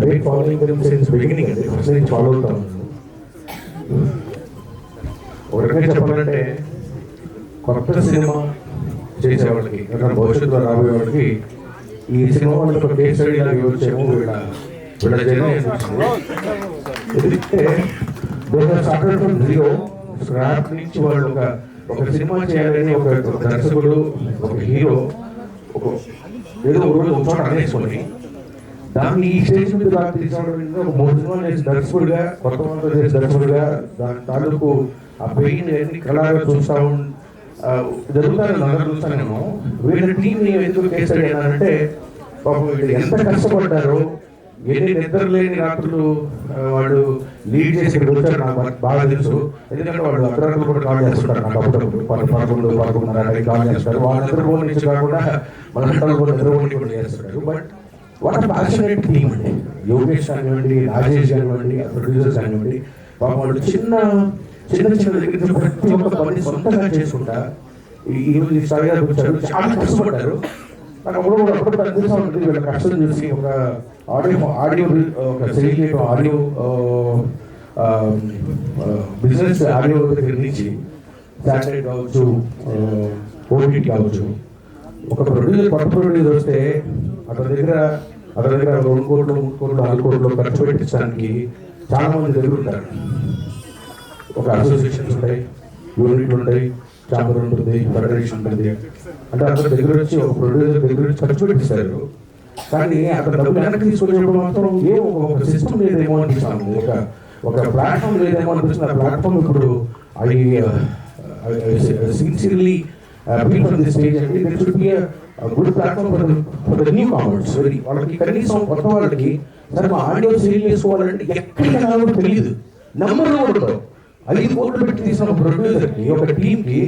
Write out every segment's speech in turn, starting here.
Rate following since beginning అండి, first నుంచి follow అవుతాను. ఒక రకంగా చెప్పాలంటే కొత్త సినిమా చేసేవాళ్ళకి, భవిష్యత్తులో రాబోయే వాళ్ళకి ఈ సినిమా వాళ్ళకి ఒక కేస్ స్టడీ లాగా వచ్చేమో వీళ్ళ జర్నీ అనిపిస్తుంది. ఎందుకంటే జీరో స్క్రాప్ నుంచి వాళ్ళు ఒక సినిమా చేయాలని ఒక దర్శకుడు, ఒక హీరో ఏదో ఒక రోజు ఒక చోట అనేసుకొని దాన్ని ఈ స్టేజ్ మీద దాకా తీసుకోవడం ఒక 3 సినిమాలు చేసి దర్శకుడిగా, కొత్త వాళ్ళతో చేసి దర్శకుడిగా దాని తాలూకు ఆ పెయిన్ ఎన్ని కళగా చూస్తా జరుగుతారని అందరూ చూస్తానేమో. వీళ్ళ టీంని ఎందుకు కేసు అడిగానంటే పాపం వీళ్ళు ఎంత కష్టపడ్డారో, ఎన్ని నిద్ర లేని రాత్రులు వాడు లీడ్ చేసి ఇక్కడ వచ్చారు నాకు బాగా తెలుసు. ఎందుకంటే వాడు అర్ధరాత్రులు కూడా కాల్ చేస్తుంటారు నాకు, అప్పుడప్పుడు 11-11:30 కాల్ చేస్తారు. వాళ్ళ నిద్రపోని నుంచి కాకుండా మన గంటలు కూడా నిద్రపోని కూడా చేస్తుంటారు. But what are passionate team అండి. యోగేష్ కానివ్వండి, రాజేష్ కానివ్వండి, ప్రొడ్యూసర్స్ కానివ్వండి, పాపం వాళ్ళు చిన్న దగ్గర ప్రతి ఒక్క పని సొంతంగా చేసుకుంటా ఈరోజు ఈ స్థాయిగా వచ్చారు. చాలా కష్టపడ్డారు. నాకు అప్పుడు అనిపిస్తూ ఉంటుంది వీళ్ళ కష్టం చూసి. ఒక ఆడియో ఒక సేల్ చేయడం, ఆడియో బిజినెస్ ఆడియో దగ్గర నుంచి శాటిలైట్ కావచ్చు, ఓటీటీ కావచ్చు, ఒక ప్రొడ్యూసర్ కొత్త ప్రొడ్యూసర్ వస్తే అతని దగ్గర 2 కోట్లు 3 కోట్లు 4 కోట్లు ఖర్చు పెట్టించడానికి చాలా మంది దగ్గరుంటారు. ఒక అసోసియేషన్స్ ఉంటాయి, యూనిట్లు ఉంటాయి, ఛాంబర్ ఉంటుంది, ఫెడరేషన్ ఉంటుంది. అంటే అతని దగ్గర వచ్చి ఒక ప్రొడ్యూసర్ దగ్గర వచ్చి ఖర్చు పెట్టిస్తారు. కానీ అతను డబ్బులు వెనక్కి తీసుకొచ్చినప్పుడు మాత్రం ఒక సిస్టమ్ లేదేమో అనిపిస్తాను, ఒక ప్లాట్ఫామ్ లేదేమో అనిపిస్తుంది. ఆ ప్లాట్ఫామ్ ఇప్పుడు sincerely built on this stage, and there should be a good platform for the newcomers. వాళ్ళకి కనీసం కొత్త వాళ్ళకి సరే మా ఆడియో సేల్ చేసుకోవాలంటే ఎక్కడికి వెళ్ళాలో తెలియదు, నెంబర్లు కూడా 5 కోట్లు పెట్టి తీసిన ఒక ప్రొడ్యూసర్కి, ఒక టీంకి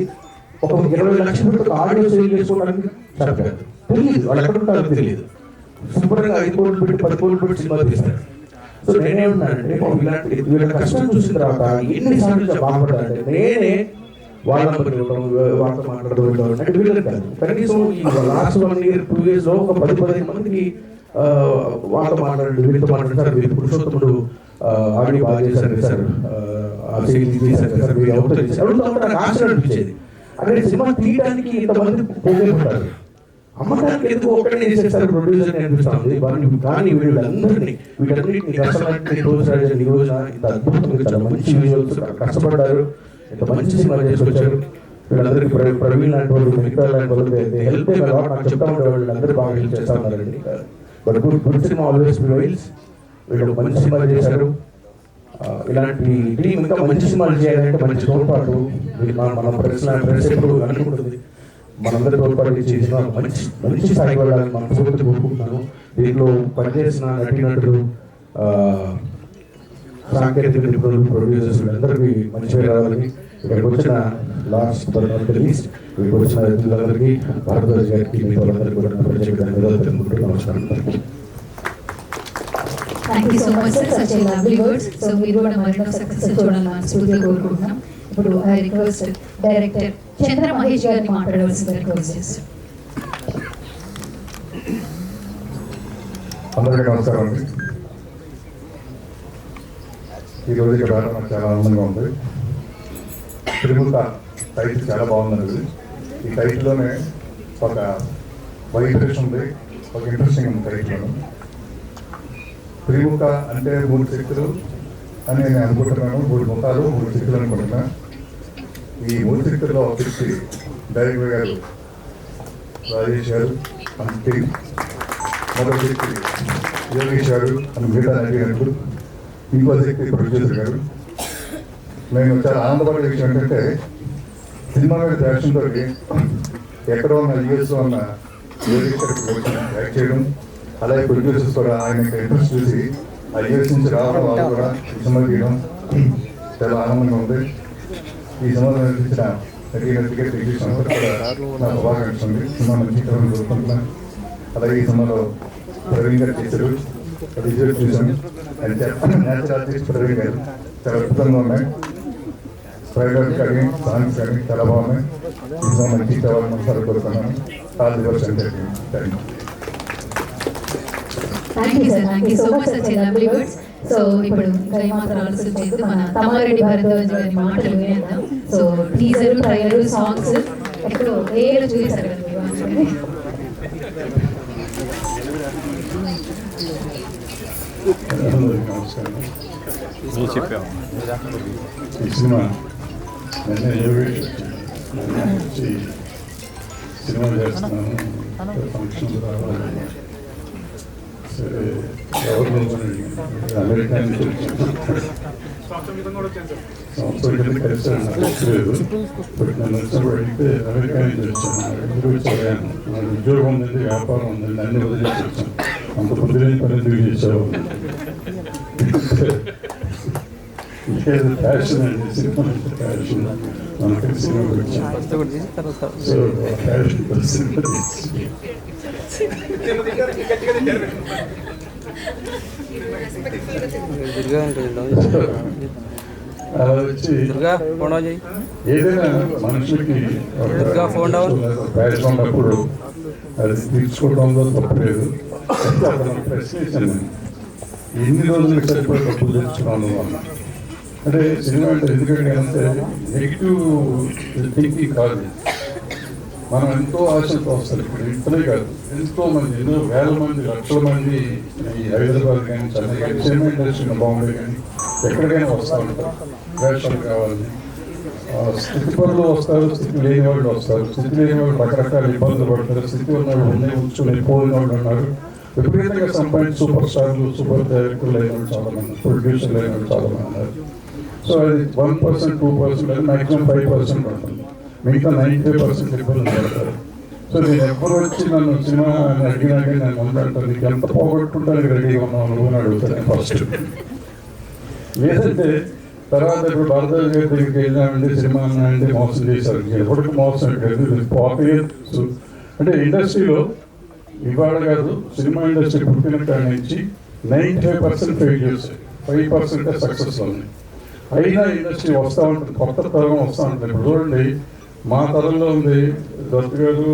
ఒక 20 లక్షలు పెట్టి ఆడియో సేల్ చేసుకోవడానికి సరిపోదు, తెలియదు వాళ్ళు ఎక్కడ ఉంటారో తెలియదు. శుభ్రంగా 5 కోట్లు పెట్టి 10 కోట్లు పెట్టి సినిమా తీస్తారు. సో నేనేమన్నానంటే ఇలాంటి వీళ్ళ కష్టం చూసిన తర్వాత ఎన్నిసార్లు బాగుపడాలంటే నేనే వాళ్ళ వాళ్ళతో మాట్లాడడం అంటే వీళ్ళకి కాదు, కనీసం ఈ లాస్ట్ 1 year 2 years ఒక 10-15 మందికి వాళ్ళతో మాట్లాడండి, వీళ్ళతో మాట్లాడండి సార్, వీళ్ళు పురుషోత్తముడు ఆడియో బాగా చేశారు సార్, చేశారు సార్, మీరు ఎవరితో చేశారు నాకు ఆశ అనిపించేది. అక్కడ సినిమా తీయడానికి ఇంతమంది పోగొట్టారు, అమ్మకానికి ఎందుకు ఒక్కడే చేసేస్తారు ప్రొడ్యూసర్ అనిపిస్తుంది. కానీ వీటన్నిటిని కష్టపడి రోజు ఇంత అద్భుతంగా చాలా మంచి విజువల్స్ కష్టపడ్డారు, ఇంత మంచి సినిమా చేసుకొచ్చారు. వీళ్ళందరికీ ప్రవీణ్ లాంటి వాళ్ళు, మిగతా లాంటి వాళ్ళు హెల్ప్ నాకు చెప్తా ఉంటే వీళ్ళందరూ బాగా హెల్ప్ చేస్తా ఉన్నారండి. But good cinema always prevails. వీళ్ళు మంచి సినిమా చేశారు. ఇలాంటి టీం ఇంకా మంచి సినిమాలు చేయాలంటే మంచి తోడ్పాటు మన ప్రెస్ ఎప్పుడు అనుకుంటుంది. మనందరి తోడ్పాటు చేసిన మంచి స్థాయికి వెళ్ళాలని మనం పూర్తి కోరుకుంటున్నాను. దీంట్లో పనిచేసిన నటీనటులు, సాంకేతిక నిపుణులు, ప్రొడ్యూసర్స్ వీళ్ళందరికీ మంచి పేరు రావాలని, ఇక్కడికి వచ్చిన లాస్ట్ లీస్ట్ ఇక్కడికి వచ్చిన వ్యక్తులందరికీ, భారద్వాజ్ గారికి, మీ వాళ్ళందరికీ కూడా ప్రత్యేక ధన్యవాదాలు తెలుపుకుంటూ నమస్కారం. Thank you so much sir, such a lovely words. So మీరు కూడా మరిన్నో సక్సెస్ చూడాలని మనస్ఫూర్తిగా కోరుకుంటున్నాం. ఇప్పుడు ఐ రిక్వెస్ట్ డైరెక్టర్ చంద్ర మహేష్ గారిని మాట్లాడవలసిందిగా రిక్వెస్ట్ చేస్తాం. అందరికీ నమస్కారం అండి. ఈరోజు ఇక్కడ నాకు చాలా ఆనందంగా ఉంది. తిరుమల టైటిల్ చాలా బాగుందండి. ఈ టైటిల్లోనే ఒక వైబ్రేషన్ ఉంది, ఒక ఇంట్రెస్టింగ్ ఉంది టైటిల్లోనే. త్రిముఖ అంటే 3 శక్తులు అని నేను అనుకుంటున్నాను, 3 ముఖాలు 3 శక్తులు అనుకుంటున్నా. ఈ 3 శక్తుల్లో ఒక శక్తి డైరెక్టర్ గారు రాజేష్ గారు అంటే, మరో శక్తి యోగేష్ గారు అని మిగతా నటి గారు, ఇంకో శక్తి ప్రొడ్యూసర్ గారు. నేను చాలా ఆనందపడే విషయం ఏంటంటే సినిమా మీద ప్యాషన్తో ఎక్కడో ఉన్న యూఎస్లో ఉన్న యోగేష్ గారికి యాక్ట్ చేయడం, అలాగే ప్రొడ్యూసర్స్ కూడా ఆయన ఇంట్రెస్ట్ చూసి ఆ యూఎస్ నుంచి రావడం, వాళ్ళు కూడా ఈ సినిమా తీయడం చాలా ఆనందంగా ఉంది. ఈ సినిమాలో నటించిన నటిగా టెక్నీషియన్ కూడా నాకు బాగా నడుస్తుంది. సినిమా మంచి కోరుకుంటున్నాను. అలాగే ఈ సినిమాలో ప్రవీణ్ గారు చేశారు, అది చూసాను. న్యాచురల్ ఆర్టిస్ట్ ప్రవీణ్ గారు చాలా అద్భుతంగా ఉన్నాయి. ప్రైవేట్ కానీ సాంగ్స్ కానీ చాలా బాగున్నాయి. ఈ సినిమా మంచి కావాలని మనసారి కోరుకున్నాను. All the best. Thank you. Thank you sir, thank you so much such lovely words. So ఇప్పుడు ఇంకా ఏమాత్రం ఆలస్యం చేయదు, మన తమ్మారెడ్డి భరద్వాజ్ గారి మాటలు వినేద్దాం. సో టీజర్, ట్రైలర్, సాంగ్స్ ఎక్కడో ఏలో చూసారు కదా మీరు. అందరికీ నమస్కారం. ఈ సినిమా నిన్న సినిమా చేస్తున్నాను, ఫంక్షన్ రావాలి. సరే ఎవరు అమెరికా నుంచి సంవత్సరం కింద కలిసాను, నాకు లేదు. బట్ నన్ను వచ్చినప్పుడు అడిగితే అమెరికా నుంచి వచ్చాను. ఎందుకు చదివాను, నాకు ఉద్యోగం ఉందండి, వ్యాపారం ఉందండి, అన్ని వదిలేసి వచ్చాను. అంత పొద్దులేని పని ఎందుకు చేసావు? లేదు, ప్యాషన్ అండి, సినిమా అంటే ప్యాషన్. మనకి సినిమా వచ్చాను, సో ప్యాషన్ సినిమా తీసి అలా వచ్చి ఏదైనా మనుషులకి ప్యాషన్ ఉన్నప్పుడు అది తీర్చుకోవడంలో తప్పలేదు. ప్రశ్నించాను, ఎన్ని రోజులు సరిపడే తప్పులు తెచ్చుకున్నాను అన్న. అంటే సినిమా అంటే ఎందుకంటే అంటే నెగిటివ్ థింకింగ్ కాదు. మనం ఎంతో ఆశతో వస్తారు. ఇక్కడ ఇంతనే కాదు, ఎంతో మంది, ఎన్నో వేల మంది, లక్షల మంది ఈ హైదరాబాద్ కానీ, చెన్నై కానీ, సినిమా ఇండస్ట్రీ, బాంబే కానీ ఎక్కడికైనా వస్తూ ఉంటారు. వేషాలు కావాలని స్థితి పనులు వస్తారు, స్థితి లేని వాళ్ళు వస్తారు. స్థితి లేని వాళ్ళు రకరకాల ఇబ్బందులు పడతారు. స్థితి ఉన్న వాళ్ళు ఉన్నాయి, కూర్చొని పోయిన వాళ్ళు ఉన్నారు. విపరీతంగా సంపాదించి సూపర్ స్టార్లు, సూపర్ డైరెక్టర్లు అయిన వాళ్ళు చాలా మంది, ప్రొడ్యూసర్లు అయిన వాళ్ళు చాలా మంది ఉన్నారు. సో అది 1%, 2% అది మ్యాక్సిమం 5% ఉంటుంది. మిగతా 95% ఇబ్బంది పడతారు. సో నేను ఎప్పుడు వచ్చి నన్ను సినిమా అడిగినాక నేను ఉందంటాను, నీకు ఎంత పోగొట్టుకుంటానికి రెడీగా ఉన్నావు నువ్వు అని అడుగుతాను ఫస్ట్. లేదంటే తర్వాత ఇప్పుడు భారతదేశ గారి దగ్గరికి వెళ్ళామంటే సినిమా అంటే మోసం చేశారు. ఎప్పటికీ మోసం పోతే అంటే ఇండస్ట్రీలో ఇవాళ కాదు, సినిమా ఇండస్ట్రీ పుట్టిన కాడి నుంచి 95% ఫెయిల్యూర్స్, 5% సక్సెస్ ఉన్నాయి. అయినా ఇండస్ట్రీ వస్తూ ఉంటుంది, కొత్త తరం వస్తూ ఉంటుంది. ఇప్పుడు చూడండి, మా తరంలో ఉంది దత్ గారు,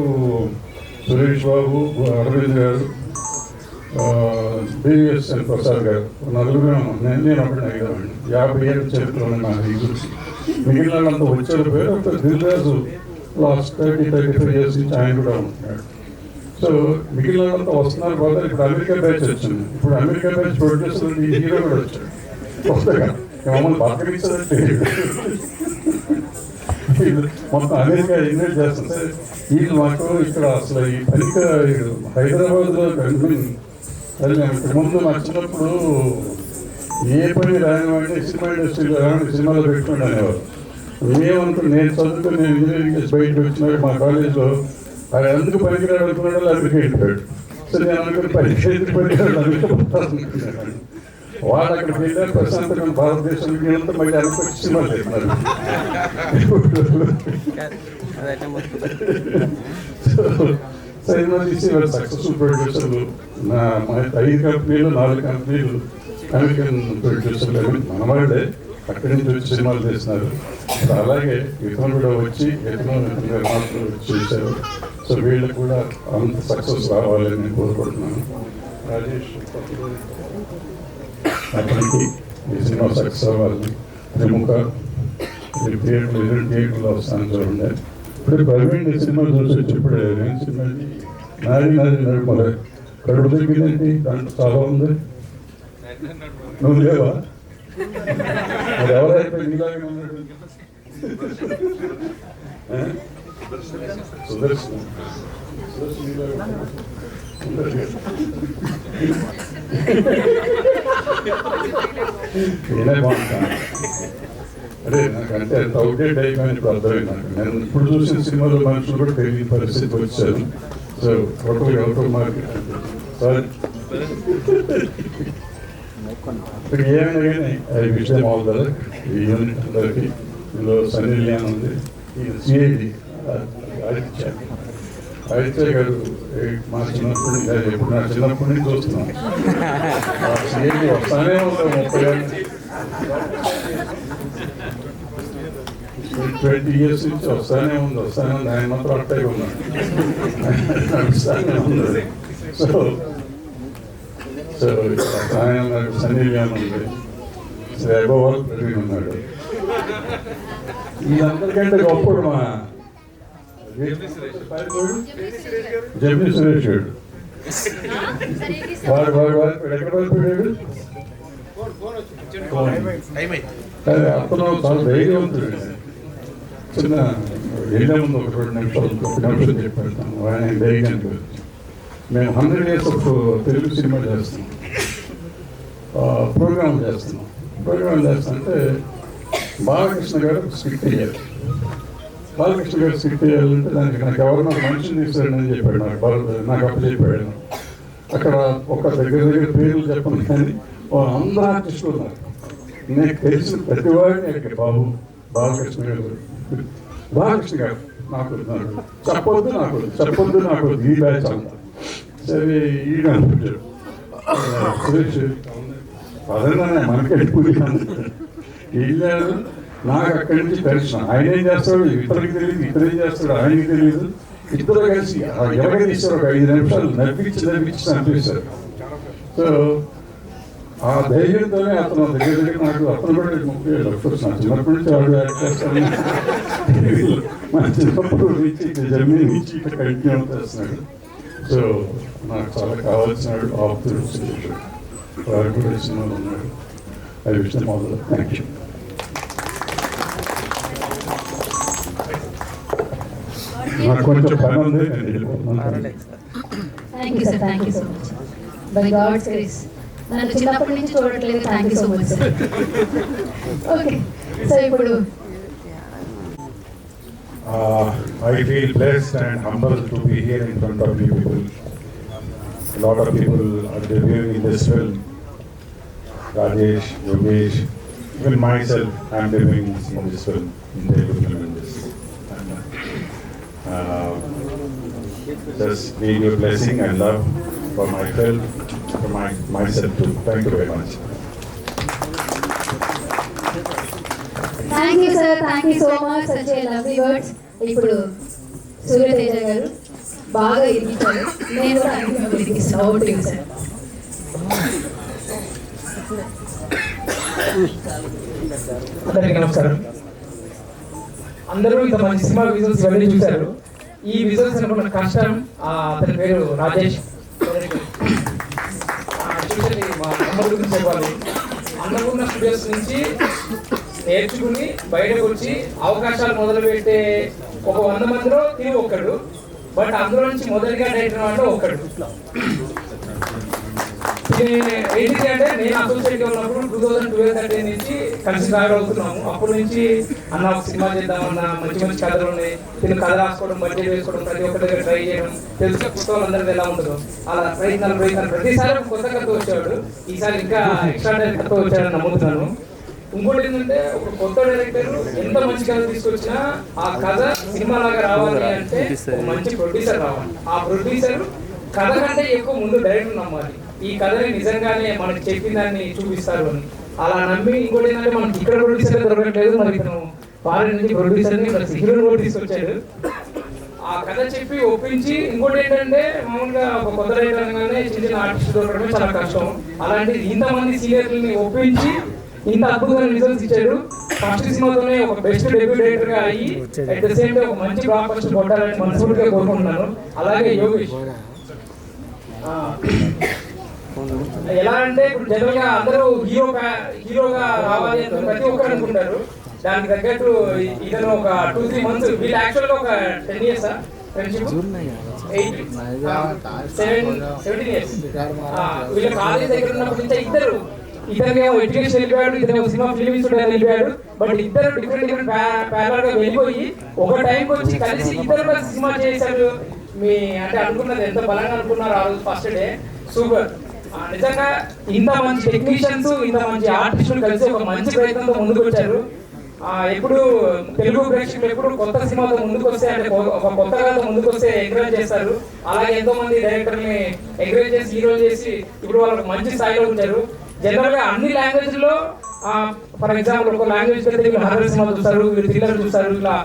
సురేష్ బాబు, అరవింద్ గారు, బివిఎస్ ప్రసాద్ గారు, నలుగురు. నేను ఒకటి అడిగామండి, 50 ఏళ్ళ చరిత్ర ఉంది నాకు ఈ గురించి. మిగిలిన వాళ్ళంతా వచ్చారు. పేరు దిల్రాజు లాస్ట్ 30-35 ఇయర్స్ నుంచి ఆయన కూడా ఉంటున్నాడు. సో మిగిలిన వాళ్ళంతా వస్తున్నారు. పోతారు. ఇప్పుడు అమెరికా బ్యాచ్ వచ్చింది. ఇప్పుడు అమెరికా బ్యాచ్ ప్రొడ్యూసర్ ఈ హీరో కూడా వచ్చాడు కొత్తగా. మమ్మల్ని బతకరించారంటే మొత్తం అమెరికా ఇన్వైట్ చేస్తుంటే వీళ్ళు మాకు ఇక్కడ అసలు ఈ పనిక హైదరాబాద్లో అది మేము ఇక్కడ ముందు మా చిన్నప్పుడు ఏ పని రానివ్వండి సినిమా ఇండస్ట్రీలో రాని సినిమాలో పెట్టుకోండి అనేవారు. మేమనుకుని నేను చదువుకుని నేను ఇంజనీరింగ్ చేసి బయటకు వచ్చినాడు మా కాలేజ్లో అది ఎందుకు పనికిరాడు అనుకున్నాడు, అమెరికా వెళ్ళిపోయాడు. సో నేను అనుకుని పనికిరాడు అమెరికా పోతాను అనుకున్నాను. వాళ్ళు అక్కడికి వెళ్ళారు, ప్రశాంతంగా భారతదేశానికి వెళ్తే మళ్ళీ అనుకోవచ్చు సినిమాలు చేస్తున్నారు. సినిమా తీసి వాళ్ళు సక్సెస్ఫుల్ ప్రొడ్యూసర్లు. మా 5 కంపెనీలు 4 కంపెనీలు అమెరికన్ ప్రొడ్యూసర్లు మన వాళ్ళే అక్కడి నుంచి వచ్చి సినిమాలు తీస్తున్నారు. అలాగే ఇతను కూడా వచ్చి ఇతను నిర్మాతలు చేశారు. సో వీళ్ళు కూడా అంత సక్సెస్ రావాలని నేను కోరుకుంటున్నాను. రాజేష్ అతనికి ఈ సినిమా సక్సెస్ అవ్వాలని ప్రముఖ థియేటర్లో వస్తాను చూడండి. ఇప్పుడు ప్రవీణ్ సినిమా చూసి వచ్చి ఇప్పుడు నేను సినిమా నాది నడుమలే కడుపు తగ్గిందండి, దాంట్లో చాలా ఉంది. నువ్వు లేవా? అది ఎవరైతే నీలాగే ఉన్నాడు సుదర్శన్ నేనే బాగుంటాను. అదే నాకంటే ఎంత అవుట్డేట్ అయిపోయింది ఇప్పుడు అర్థమైంది నాకు. నేను ఇప్పుడు చూసిన సినిమాలో మనుషులు కూడా తెలియని పరిస్థితి వచ్చారు. So total out market sorry ఇప్పుడు ఏమైనా కానీ అది విషయం అవుతుంది. ఈ యూనిట్ అందరికీ ఇందులో సన్నీ లియాన్ ఉంది, ఈ సిఐడి ఆదిత్య గారు మా చిన్నప్పటి నుంచి ఎప్పుడు నా చిన్నప్పటి నుంచి చూస్తున్నాం. సిఐడి వస్తానే ఉంటాం 30 ఏళ్ళు 20 years నుంచి వస్తానే ఉంది. ఆయన మాత్రం అట్టే ఉన్నాడు, నడుస్తానే ఉంది. సో సో ఆయన సన్నీ లియోన్ ఉంది, అబోవల్ ప్రవీణ్ ఉన్నాడు. వీళ్ళందరికంటే గొప్పడు మా జమ్మి సురేష్ గారు. వాడు ఎక్కడ పడిపోయాడు? అదే అతను చాలా ధైర్యవంతుడు. చిన్న వెళ్ళే ముందు ఒక 2 నిమిషాలు చెప్పేస్తాను ఆయన ధైర్యాన్ని గురించి. మేము 100 years ఆఫ్ తెలుగు సినిమా చేస్తున్నాం, ప్రోగ్రామ్ చేస్తుంటే బాలకృష్ణ గారు స్క్రిప్ట్ చేయాలి. బాలకృష్ణ గారు స్క్రిప్ట్ చేయాలంటే దానికి నాకు ఎవరన్నా మనిషిని తీసాడని చెప్పాడు, నాకు అప్పు చెప్పాడు. అక్కడ ఒక దగ్గర పేర్లు చెప్పను కానీ అందరూ ఆర్టిస్టులు ఉన్నారు. నీకు తెలిసిన ప్రతివాడిని బాబు బాలకృష్ణ గారు నాకు చెప్పొద్దు నాకు ఈ బ్యాచ్ అంతా సరే ఈయన అనుకుంటాడు. సురేష్ అదన్నా మనకి కూలి వెళ్ళాడు. నాకు అక్కడి నుంచి టెన్షన్, ఆయన ఏం చేస్తాడు ఇతరులకి తెలియదు, ఇతరేం చేస్తాడు ఆయనకి తెలియదు. ఇద్దరు కలిసి ఎవరికి తీస్తారు ఒక 5 నిమిషాలు నవ్వించి అనిపిస్తారు. సో ఆ ధైర్యంతోనే అతను దగ్గర నాకు అతను కూడా 30 ఏళ్ళు వస్తున్నాను. చిన్నప్పటి నుంచి వాడు యాక్ట్ చేస్తాను. మన చిన్నప్పుడు నుంచి జర్మనీ నుంచి ఇక్కడ కంటిన్యూ చేస్తున్నాడు. సో నాకు చాలా కావాల్సినాడు ఆప్తుడు వారు కూడా సినిమాలో ఉన్నాడు. అది విషయం మొదలు. Thank you. నాకు కొంచెం పని ఉంది, నేను వెళ్ళిపోతున్నాను. Thank you sir, thank you so much. By God's grace నన్ను చిన్నప్పటి నుంచి చూడట్లేదు. Thank you so much sir. Okay, so ఇప్పుడు I feel blessed and humbled to be here in front of you people. A lot of people are debuting in this film. Rajesh, Yogesh, even myself, I am debuting in this film, in Telugu film industry. Just need your blessing and love for my film, for myself too. Thank you very much. Thank you sir, thank you so much. Such a lovely words. ఇప్పుడు సూర్యతేజ గారు బాగా ఇరిగించారు, నేను కూడా అన్ని ఇరిగిస్తాను. Vote sir. అందరికీ నమస్కారం. అందరూ ఇంత మంచి సినిమా విజువల్స్ ఇవన్నీ చూశారు. ఈ విజువల్స్ అనుకున్న కష్టం, అతని పేరు రాజేష్. మా అమ్మడి గురించి చెప్పాలి. అన్నపూర్ణ స్టూడియోస్ నుంచి నేర్చుకుని బయటకు వచ్చి అవకాశాలు మొదలుపెట్టే ఒక 100 మందిలో తిరిగి ఒక్కడు. బట్ అందులో నుంచి మొదటిగా డైరెక్టర్ అంటే ఒక్కడు. ఏంటి అంటే నేను అసోసియేట్ ఉన్నప్పుడు 2012-13 నుంచి కలిసి ట్రావెల్ అవుతున్నాము. అప్పటి నుంచి అన్న ఒక సినిమా చేద్దామన్నా, మంచి మంచి కథలు ఉన్నాయి, దీన్ని కథ రాసుకోవడం, బడ్జెట్ వేసుకోవడం, ప్రతి ఒక్కరి దగ్గర ట్రై చేయడం, తెలుసు కొత్త వాళ్ళందరికీ ఎలా ఉంటుందో అలా ప్రయత్నాలు ప్రతిసారి కొత్త కథ వచ్చేవాడు. ఈసారి ఇంకా ఎక్స్ట్రా కథ వచ్చాడని నమ్ముతున్నాను. ఇంకోటి ఏంటంటే ఒక కొత్త డైరెక్టర్ ఎంత మంచి కథ తీసుకొచ్చినా ఆ కథ సినిమా లాగా రావాలి అంటే ఒక మంచి ప్రొడ్యూసర్ రావాలి. ఆ ప్రొడ్యూసర్ కథ కంటే ఎక్కువ ముందు డైరెక్టర్ నమ్మాలి. ఈ కథని నిజంగానే మనకి చెప్పిన దాన్ని చూపిస్తారు అని అలా నమ్మి. ఇంకోటి ఏంటంటే మనకి ఇక్కడ ప్రొడ్యూసర్ దొరకట్లేదు, మరి ఇతను ఫారెన్ నుంచి ప్రొడ్యూసర్ని హీరోని కూడా తీసుకొచ్చాడు. ఆ కథ చెప్పి ఒప్పించి. ఇంకోటి ఏంటంటే మామూలుగా ఒక కొత్త డైరెక్టర్ అనగానే చిన్న చిన్న ఆర్టిస్ట్ దొరకడమే చాలా కష్టం. అలాంటి ఇంతమంది సీనియర్లని ఒప్పించి ఇంత అద్భుతమైన రిజల్ట్స్ ఇచ్చాడు. ఫస్ట్ సినిమాతోనే ఒక బెస్ట్ డెబ్యూ డైరెక్టర్ గా అయ్యి అట్ ద సేమ్ టైం ఒక మంచి బ్లాక్ బస్టర్ కొట్టాలని మనస్ఫూర్తిగా కోరుకుంటున్నాను. అలాగే యోగేష్ ఎలా అంటే ఇప్పుడు జనరల్ గా అందరూ హీరోగా రావాలి అని ప్రతి ఒక్కరు అనుకుంటారు. దానికి తగ్గట్టు ఇతను ఒక 2-3 months, వీళ్ళు యాక్చువల్ గా ఒక 10 years ఫ్రెండ్షిప్, 17 years. వీళ్ళ కాలేజ్ దగ్గర ఉన్నప్పటి నుంచి ఇతనికేమో ఎడ్యుకేషన్ వెళ్ళిపోయాడు, ఇతనేమో సినిమా ఫిల్మ్ ఇన్స్టిట్యూట్ వెళ్ళిపోయాడు. బట్ ఇద్దరు డిఫరెంట్ ప్యారల్ గా వెళ్ళిపోయి ఒక టైంకి వచ్చి కలిసి ఇద్దరు కలిసి సినిమా చేశారు. మీ అంటే అనుకున్నది ఎంత బలంగా అనుకున్నారు ఆ రోజు ఫస్ట్ డే. సూపర్. నిజంగా ఇంత మంచి టెక్నీషియన్స్, ఇంత మంచి ఆర్టిస్టులు కలిసి ఒక మంచి ప్రయత్నంతో ముందుకు వచ్చారు. ఎప్పుడు తెలుగు ప్రేక్షకులు ఎప్పుడు కొత్త సినిమాతో ముందుకు వస్తే, అంటే ఒక కొత్త కథతో ముందుకు వస్తే ఎంకరేజ్ చేస్తారు. అలాగే ఎంతో మంది డైరెక్టర్ని ఎంకరేజ్ చేసి హీరో చేసి ఇప్పుడు వాళ్ళకి మంచి స్థాయిలో ఉంచారు. జనరల్ గా అన్ని లాంగ్వేజ్ లో ఫర్ ఎగ్జాంపుల్ ఒక లాంగ్వేజ్ పెడితే వీళ్ళు హారర్ సినిమా చూస్తారు, వీళ్ళు థ్రిల్లర్ చూస్తారు, ఇట్లా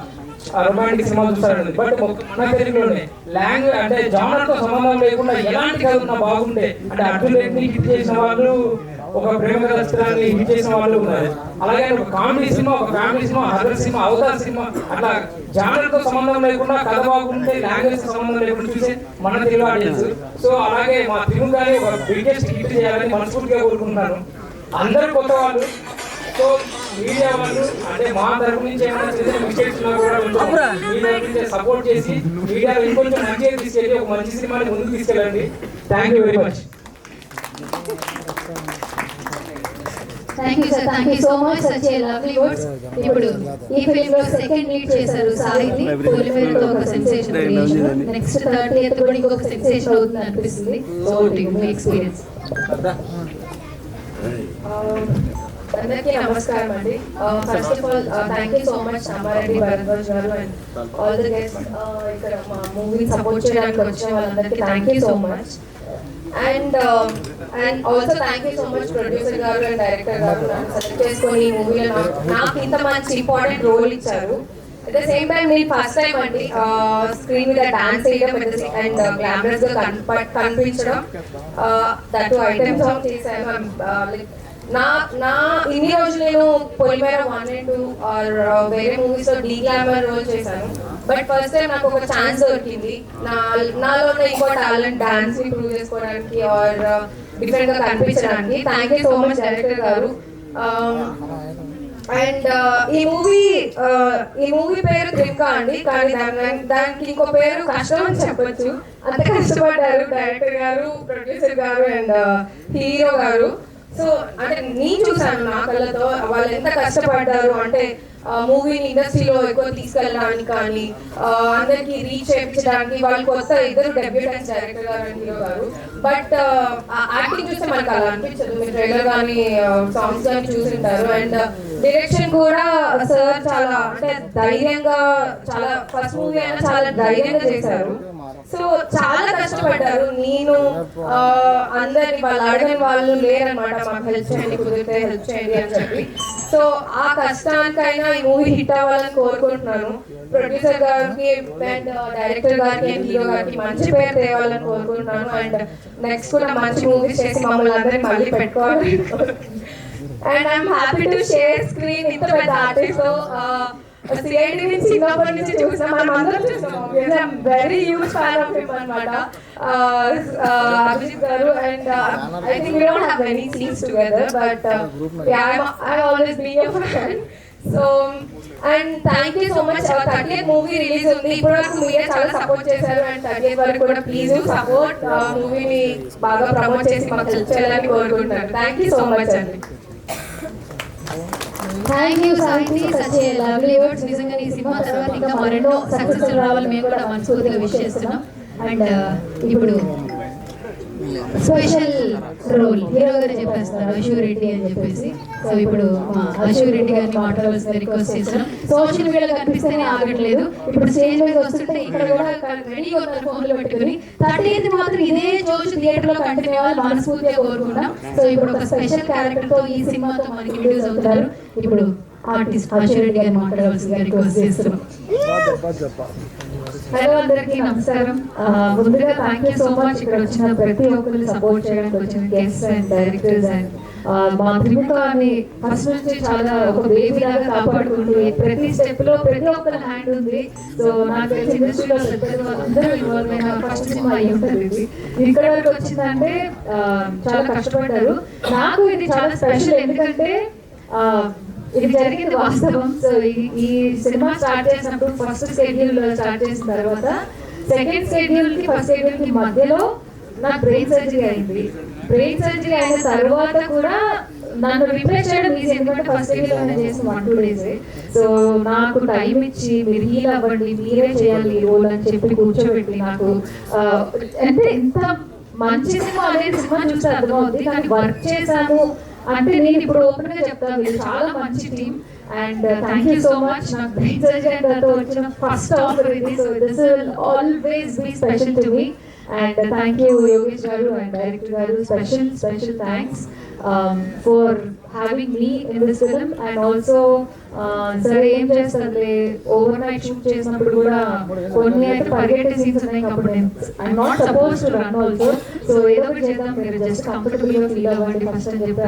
రొమాంటిక్ సినిమా చూస్తారండి. బట్ మన తెలుగులోనే లాంగ్వేజ్ అంటే జానర్తో సంబంధం లేకుండా ఎలాంటి కథ ఉన్నా బాగుండే, అంటే అర్జున్ రెడ్డిని హిట్ చేసిన వాళ్ళు, ఒక ప్రేమ కథ చిత్రాన్ని హిట్ చేసిన వాళ్ళు ఉన్నారు. అలాగే ఒక కామెడీ సినిమా, ఒక family cinema, horror cinema, Avatar cinema, అట్లా జానర్తో సంబంధం లేకుండా కథ బాగుంటే, లాంగ్వేజ్ సంబంధం లేకుండా చూసే మన తెలుగు ఆడియన్స్. సో అలాగే మా తెలుగు గారి ఒక బిగ్గెస్ట్ హిట్ చేయాలని మనస్ఫూర్తిగా కోరుకుంటున్నాను. అందరూ కొత్త వాళ్ళు, సో మీడియా వాళ్ళు అంటే మా తరపు నుంచి ఏమైనా చిన్న మిస్టేక్స్ ఉన్నా కూడా మీడియా నుంచి సపోర్ట్ చేసి మీడియా ఇంకొంచెం మంచిగా తీసుకెళ్ళి ఒక మంచి సినిమాని ముందుకు తీసుకెళ్ళండి. Thank you very much. Thank you sir, thank you so much. Such a lovely words. ఇప్పుడు ఈ ఫిల్మ్ లో సెకండ్ లీడ్ చేశారు సాహితి. పొలిమేరతో ఒక సెన్సేషన్ క్రియేషన్, నెక్స్ట్ 30th కూడా ఇంకొక సెన్సేషన్ అవుతుంది అనిపిస్తుంది. సో మీ ఎక్స్పీరియన్స్. అందరికీ నమస్కారం అండి. First of all thank you so much Tammareddy Bharadwaj గారు అండ్ ఆల్ ద గెస్ట్ ఇక్కడ మా మూవీని సపోర్ట్ చేయడానికి వచ్చిన వాళ్ళందరికీ thank you so much. And also thank you so much producer గారు అండ్ డైరెక్టర్ గారు నన్ను సెలెక్ట్ చేసుకొని ఈ మూవీలో నాకు ఇంత మంచి ఇంపార్టెంట్ రోల్ ఇచ్చారు. అట్ ద సేమ్ టైం నేను ఫస్ట్ టైం అండి స్క్రీన్ మీద డాన్స్ చేయడం అండ్ గ్లామరస్ గా కనిపించడం, దట్ ఐటమ్ సాంగ్ చేశాను. లైక్ నా ఇన్ని రోజులు నేను పొలిమేర 1 and 2 ఆర్ వేరే మూవీస్ లో డీ గ్లామర్ రోల్ చేశాను. బట్ ఫస్ట్ టైం నాకు ఒక ఛాన్స్ దొరికింది నాలో ఉన్న ఇంకో టాలెంట్ డాన్స్ ని ప్రూవ్ చేసుకోవడానికి ఆర్ డిఫరెంట్ గా కనిపించడానికి. Thank you so much director గారు. అండ్ ఈ మూవీ పేరు త్రికా అండి, కానీ దానికి ఇంకో పేరు కష్టం అని చెప్పొచ్చు. అంత కష్టపడ్డారు డైరెక్టర్ గారు, ప్రొడ్యూసర్ గారు అండ్ హీరో గారు. సో అంటే నేను చూసాను నా కళ్ళతో వాళ్ళు ఎంత కష్టపడ్డారు అంటే మూవీని ఇండస్ట్రీలో ఎక్కువ తీసుకెళ్ళడానికి కానీ అందరికి రీచ్ చేయించడానికి. వాళ్ళు కొత్త ఇద్దరు డెబ్యూటెంట్స్ డైరెక్టర్ గారు అండ్ హీరో గారు. బట్ యాక్టింగ్ చూస్తే మనకు అలా అనిపించదు. మీరు ట్రైలర్ కానీ సాంగ్స్ కానీ చూసింటారు. అండ్ డైరెక్షన్ కూడా సార్ చాలా అంటే ధైర్యంగా, చాలా ఫస్ట్ మూవీ అయినా చాలా ధైర్యంగా చేశారు. సో చాలా కష్టపడ్డారు. నేను అందరిని వాళ్ళు అడగని వాళ్ళు లేరనమాట, మాకు హెల్ప్ చేయండి, కుదిరితే హెల్ప్ చేయండి అని చెప్పి. సో ఆ కష్టానికైనా ఈ మూవీ హిట్ అవ్వాలని కోరుకుంటున్నాను. ప్రొడ్యూసర్ గారికి అండ్ డైరెక్టర్ గారికి అండ్ హీరో గారికి మంచి పేరు తేవాలని కోరుకుంటున్నాను. అండ్ నెక్స్ట్ కూడా మంచి మూవీస్ చేసి మమ్మల్ని అందరినీ మళ్ళీ పెట్టుకోవాలి. And I'm happy to share screen ఇంత పెద్ద ఆర్టిస్ట్. సిఐడి నుంచి చిన్నప్పటి నుంచి చూసాం, మనం అందరం చూసాం. Very huge fan of him అనమాట Abhijit garu. And I think we don't have any scenes together, but I always be a fan. So and thank you so much. 30th movie release ఉంది. ఇప్పుడు వరకు మీరే చాలా సపోర్ట్ చేశారు. అండ్ 30th వరకు కూడా please support మూవీని బాగా ప్రమోట్ చేసి మాకు హెల్ప్ చేయాలని కోరుకుంటున్నాను. థ్యాంక్ యూ సో మచ్ అండి. Thank you Sahithi, such a lovely words. నిజంగా ఈ సినిమా తర్వాత ఇంకా మరెన్నో సక్సెస్ రావాలని మేము కూడా మనస్ఫూర్తిగా విష్ చేస్తున్నాం. అండ్ ఇప్పుడు స్పెషల్ రోల్ హీరో గారు చెప్పేస్తారు అశూర్ రెడ్డి అని చెప్పేసి. సో ఇప్పుడు మా అశూర్ రెడ్డి గారిని మాట్లాడాల్సిన రిక్వెస్ట్ చేస్తున్నాం. సోషల్ మీడియాలో కనిపిస్తేనే ఆగట్లేదు. ఇప్పుడు స్టేజ్ మీద వస్తుంటే ఇక్కడ కూడా రెడీగా ఉన్నారు ఫోన్లు పెట్టుకుని. 30th మాత్రం ఇదే జోష్ థియేటర్ లో కంటిన్యూ అవ్వాలి మనస్ఫూర్తిగా కోరుకుంటాం. సో ఇప్పుడు ఒక స్పెషల్ క్యారెక్టర్ తో ఈ సినిమాతో మనకి ఇంట్రడ్యూస్ అవుతున్నారు. ఇప్పుడు ఆర్టిస్ట్ అశూర్ రెడ్డి గారిని మాట్లాడాల్సిన రిక్వెస్ట్ చేస్తున్నాం. హలో అందరికీ నమస్కారం. ముందుగా థ్యాంక్ యూ సో మచ్ ఇక్కడ వచ్చిన ప్రతి ఒక్కరిని సపోర్ట్ చేయడానికి వచ్చిన గెస్ట్స్ అండ్ డైరెక్టర్స్. అండ్ మా త్రిముఖాన్ని ఫస్ట్ నుంచి చాలా ఒక బేబీ లాగా కాపాడుకుంటూ ప్రతి స్టెప్ లో ప్రతి ఒక్కరి హ్యాండ్ ఉంది. సో నాకు తెలిసి ఇండస్ట్రీలో అందరూ ఇన్వాల్వ్ అయిన ఫస్ట్ సినిమా అయి ఉంటుంది. ఇక్కడ వరకు వచ్చిందంటే చాలా కష్టపడ్డారు. నాకు ఇది చాలా స్పెషల్, ఎందుకంటే ఇది జరిగింది వాస్తవం. సో ఈ సినిమా స్టార్ట్ చేసినప్పుడు ఫస్ట్ షెడ్యూల్ స్టార్ట్ చేసిన తర్వాత సెకండ్ షెడ్యూల్ కి ఫస్ట్ షెడ్యూల్ కి మధ్యలో నాకు బ్రెయిన్ సర్జరీ అయింది. బ్రెయిన్ సర్జరీ అయిన తర్వాత కూడా నన్ను రిప్లేస్ చేయడం ఈజీ, ఎందుకంటే ఫస్ట్ షెడ్యూల్ చేసిన 1-2 days. సో నాకు టైం ఇచ్చి మీరు హీల్ అవ్వండి, మీరే చేయాలి ఈ రోల్ అని చెప్పి కూర్చోబెట్టి నాకు అంటే ఇంత మంచి సినిమా అనేది సినిమా చూస్తే అర్థమవుతుంది. కానీ వర్క్ చేశాము అంటే నేను ఇప్పుడు ఓపెన్ గా చెప్తాను, మీరు చాలా మంచి team. And thank you so much. నాకు బ్రెయిన్ సర్జరీ వచ్చిన ఫస్ట్ ఆఫర్ ఇది. So this will always be special to me. And thank you Yogesh garu and director garu, special thanks for having me in this film. And also సరే ఏం చేస్తారులే, over night shoot చేసినప్పుడు కూడా కొన్ని అయితే పరిగెట్టే సీన్స్ ఉన్నాయి, అప్పుడు నేను I'm not suppose to run also. So ఏదో ఒకటి చేద్దాం, మీరు జస్ట్ కంఫర్టబుల్గా ఫీల్ అవ్వండి ఫస్ట్ అని చెప్పి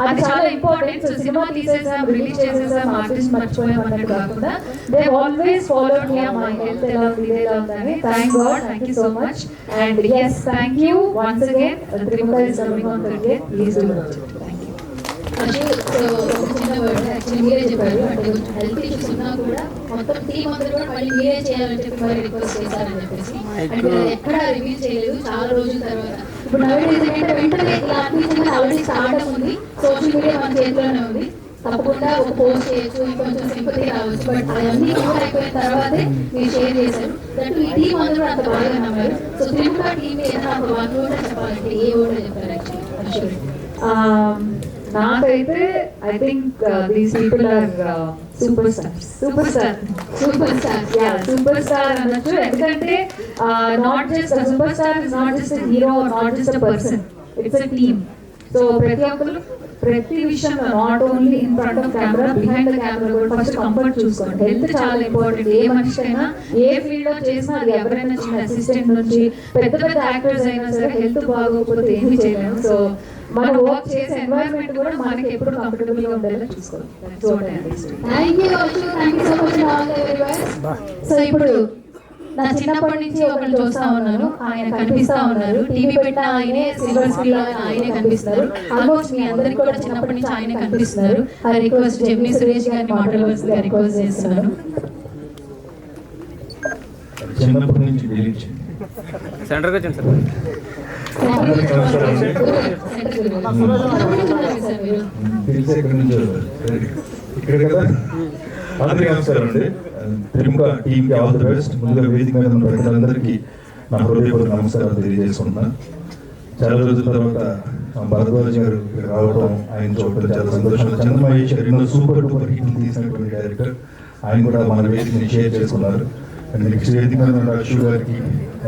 అది చాలా ఇంపార్టెంట్. సో సినిమా తీసేసాం, రిలీజ్ చేసేసాం, ఆర్టిస్ట్ మర్చిపోయాం అన్నట్టు కాకుండా దే ఆల్వేస్ ఫాలోడ్ మీ, మా హెల్త్ ఎలా ఉంది, ఇది ఎలా ఉందని. Thank God, thank you so much. And yes, thank you once again. Trimukha is coming on 30th. Please do watch. Thank you. So ఒక చిన్న వర్డ్, యాక్చువల్లీ మీరే చెప్పారు, అంటే కొంచెం హెల్త్ ఇష్యూస్ ఉన్నా కూడా మొత్తం టీమ్ అందరూ కూడా మళ్ళీ మీరే చేయాలని చెప్పి మరి రిక్వెస్ట్ చేశారని చెప్పేసి, అంటే ఎక్కడా రివీల్ చేయలేదు చాలా రోజుల తర్వాత. ఇప్పుడు నవ్వేది వెంటనే ఇలా అనిపించింది, ఆల్రెడీ స్టార్ట్ ఉంది, సోషల్ మీడియా మన చేతిలోనే ఉంది, తప్పకుండా ఒక పోస్ట్ చేయొచ్చు, ఇంకొంచెం సింపతి రావచ్చు. బట్ అవన్నీ కూడా అయిపోయిన తర్వాతే మీరు షేర్ చేశారు. దట్ ఈ టీం అందరూ అంత బాగా నమ్మారు. సో త్రిముఖ టీం ఏదైనా ఒక 1 word చెప్పాలంటే ఏ word చెప్తారు యాక్చువల్లీ? నాకైతే I think these people are super star అనొచ్చు. ఎందుకంటే not just super star is not just hero, not just a person, it's a team. So ప్రతి ఒక్కరు ప్రతి విషయంలో not only in front of camera, behind the camera కూడా first comfort చూసుకోండి. Health చాలా important. ఏ మనిషి అయినా ఏ ఫీల్డ్ లో చేసినా, అది ఎవరైనా చిన్న అసిస్టెంట్ నుంచి పెద్ద పెద్ద యాక్టర్స్ అయినా సరే హెల్త్ బాగోకపోతే ఏమీ చేయలేము. సో మనం వర్క్ చేసే ఎన్వైరన్మెంట్ కూడా మనకి ఎప్పుడు కంఫర్టబుల్ గా ఉండేలా చూసుకోవాలి. Thank you so much. So ఇప్పుడు నా చిన్నప్పటి నుంచి ఒకరిని చూస్తా ఉన్నాను, ఆయన కనిపిస్తా ఉన్నారు. టీవీ పెట్టిన ఆయనే, సిల్వర్ స్క్రీన్ లో ఆయనే కనిపిస్తున్నారు. ఆల్మోస్ట్ మీ అందరికి కూడా చిన్నప్పటి నుంచి ఆయనే కనిపిస్తున్నారు. ఆ రిక్వెస్ట్ జెమినీ సురేష్ గారిని మాట్లాడవలసిందిగా రిక్వెస్ట్ చేస్తున్నాను. చిన్నప్పటి నుంచి సెంటర్కి వచ్చింది సార్. తెలిసి ఎక్కడి నుంచి ఇక్కడ కదా. అందరికీ నమస్కారం అండి. త్రిముఖ టీంకి ఆల్ ది బెస్ట్. ముందుగా వేదిక మీద ఉన్న ప్రజలందరికీ నా హృదయపూర్వక నమస్కారాలు తెలియజేసుకుంటున్నాను. చాలా రోజుల తర్వాత భరద్వాజ్ గారు రావడం, ఆయన చూడటం చాలా సంతోషం. చంద్రమహేష్ గారు ఎన్నో సూపర్ డూపర్ హిట్లు తీసినటువంటి డైరెక్టర్, ఆయన కూడా మన వేదికని షేర్ చేసుకున్నారు. అండ్ నెక్స్ట్ వేదిక మీద ఉన్న అశు గారికి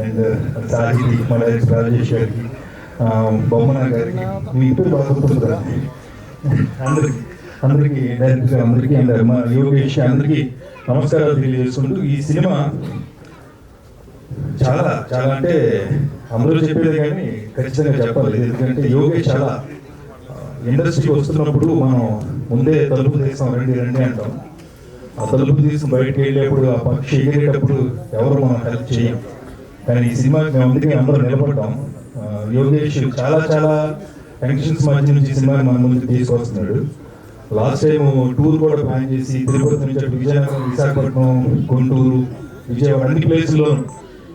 అండ్ సాహితి మలయాళ రాజేష్ గారికి, బొమ్మన గారికి, మీ ఇంట్లో బాగుంటుందా అందరికీ డైరెక్టర్ అందరికీ అండ్ మా యోగేష్ అందరికీ నమస్కారాలు తెలియజేసుకుంటూ, ఈ సినిమా చాలా చాలా అంటే అందరూ చెప్పేది కానీ ఖచ్చితంగా చెప్పాలి. ఎందుకంటే యోగేష్ చాలా ఇండస్ట్రీకి వస్తున్నప్పుడు మనం ముందే తలుపు తీస్తాం, రండి అంటాం. ఆ తలుపు తీసి బయటకు వెళ్ళేప్పుడు ఆ పక్షి ఎగిరేటప్పుడు ఎవరు మనం హెల్ప్ చేయం. కానీ ఈ సినిమాకి మేము అందుకే అందరూ నిలబడ్డాం. యోగేష్ చాలా చాలా టెన్షన్స్ మధ్య నుంచి సినిమాని మన ముందుకు తీసుకొస్తున్నాడు. లాస్ట్ టైం టూర్ కూడా ప్లాన్ చేసి తిరుపతి నుంచి విజయనగరం, విశాఖపట్నం, గుంటూరు, విజయవాడ అన్ని ప్లేస్లో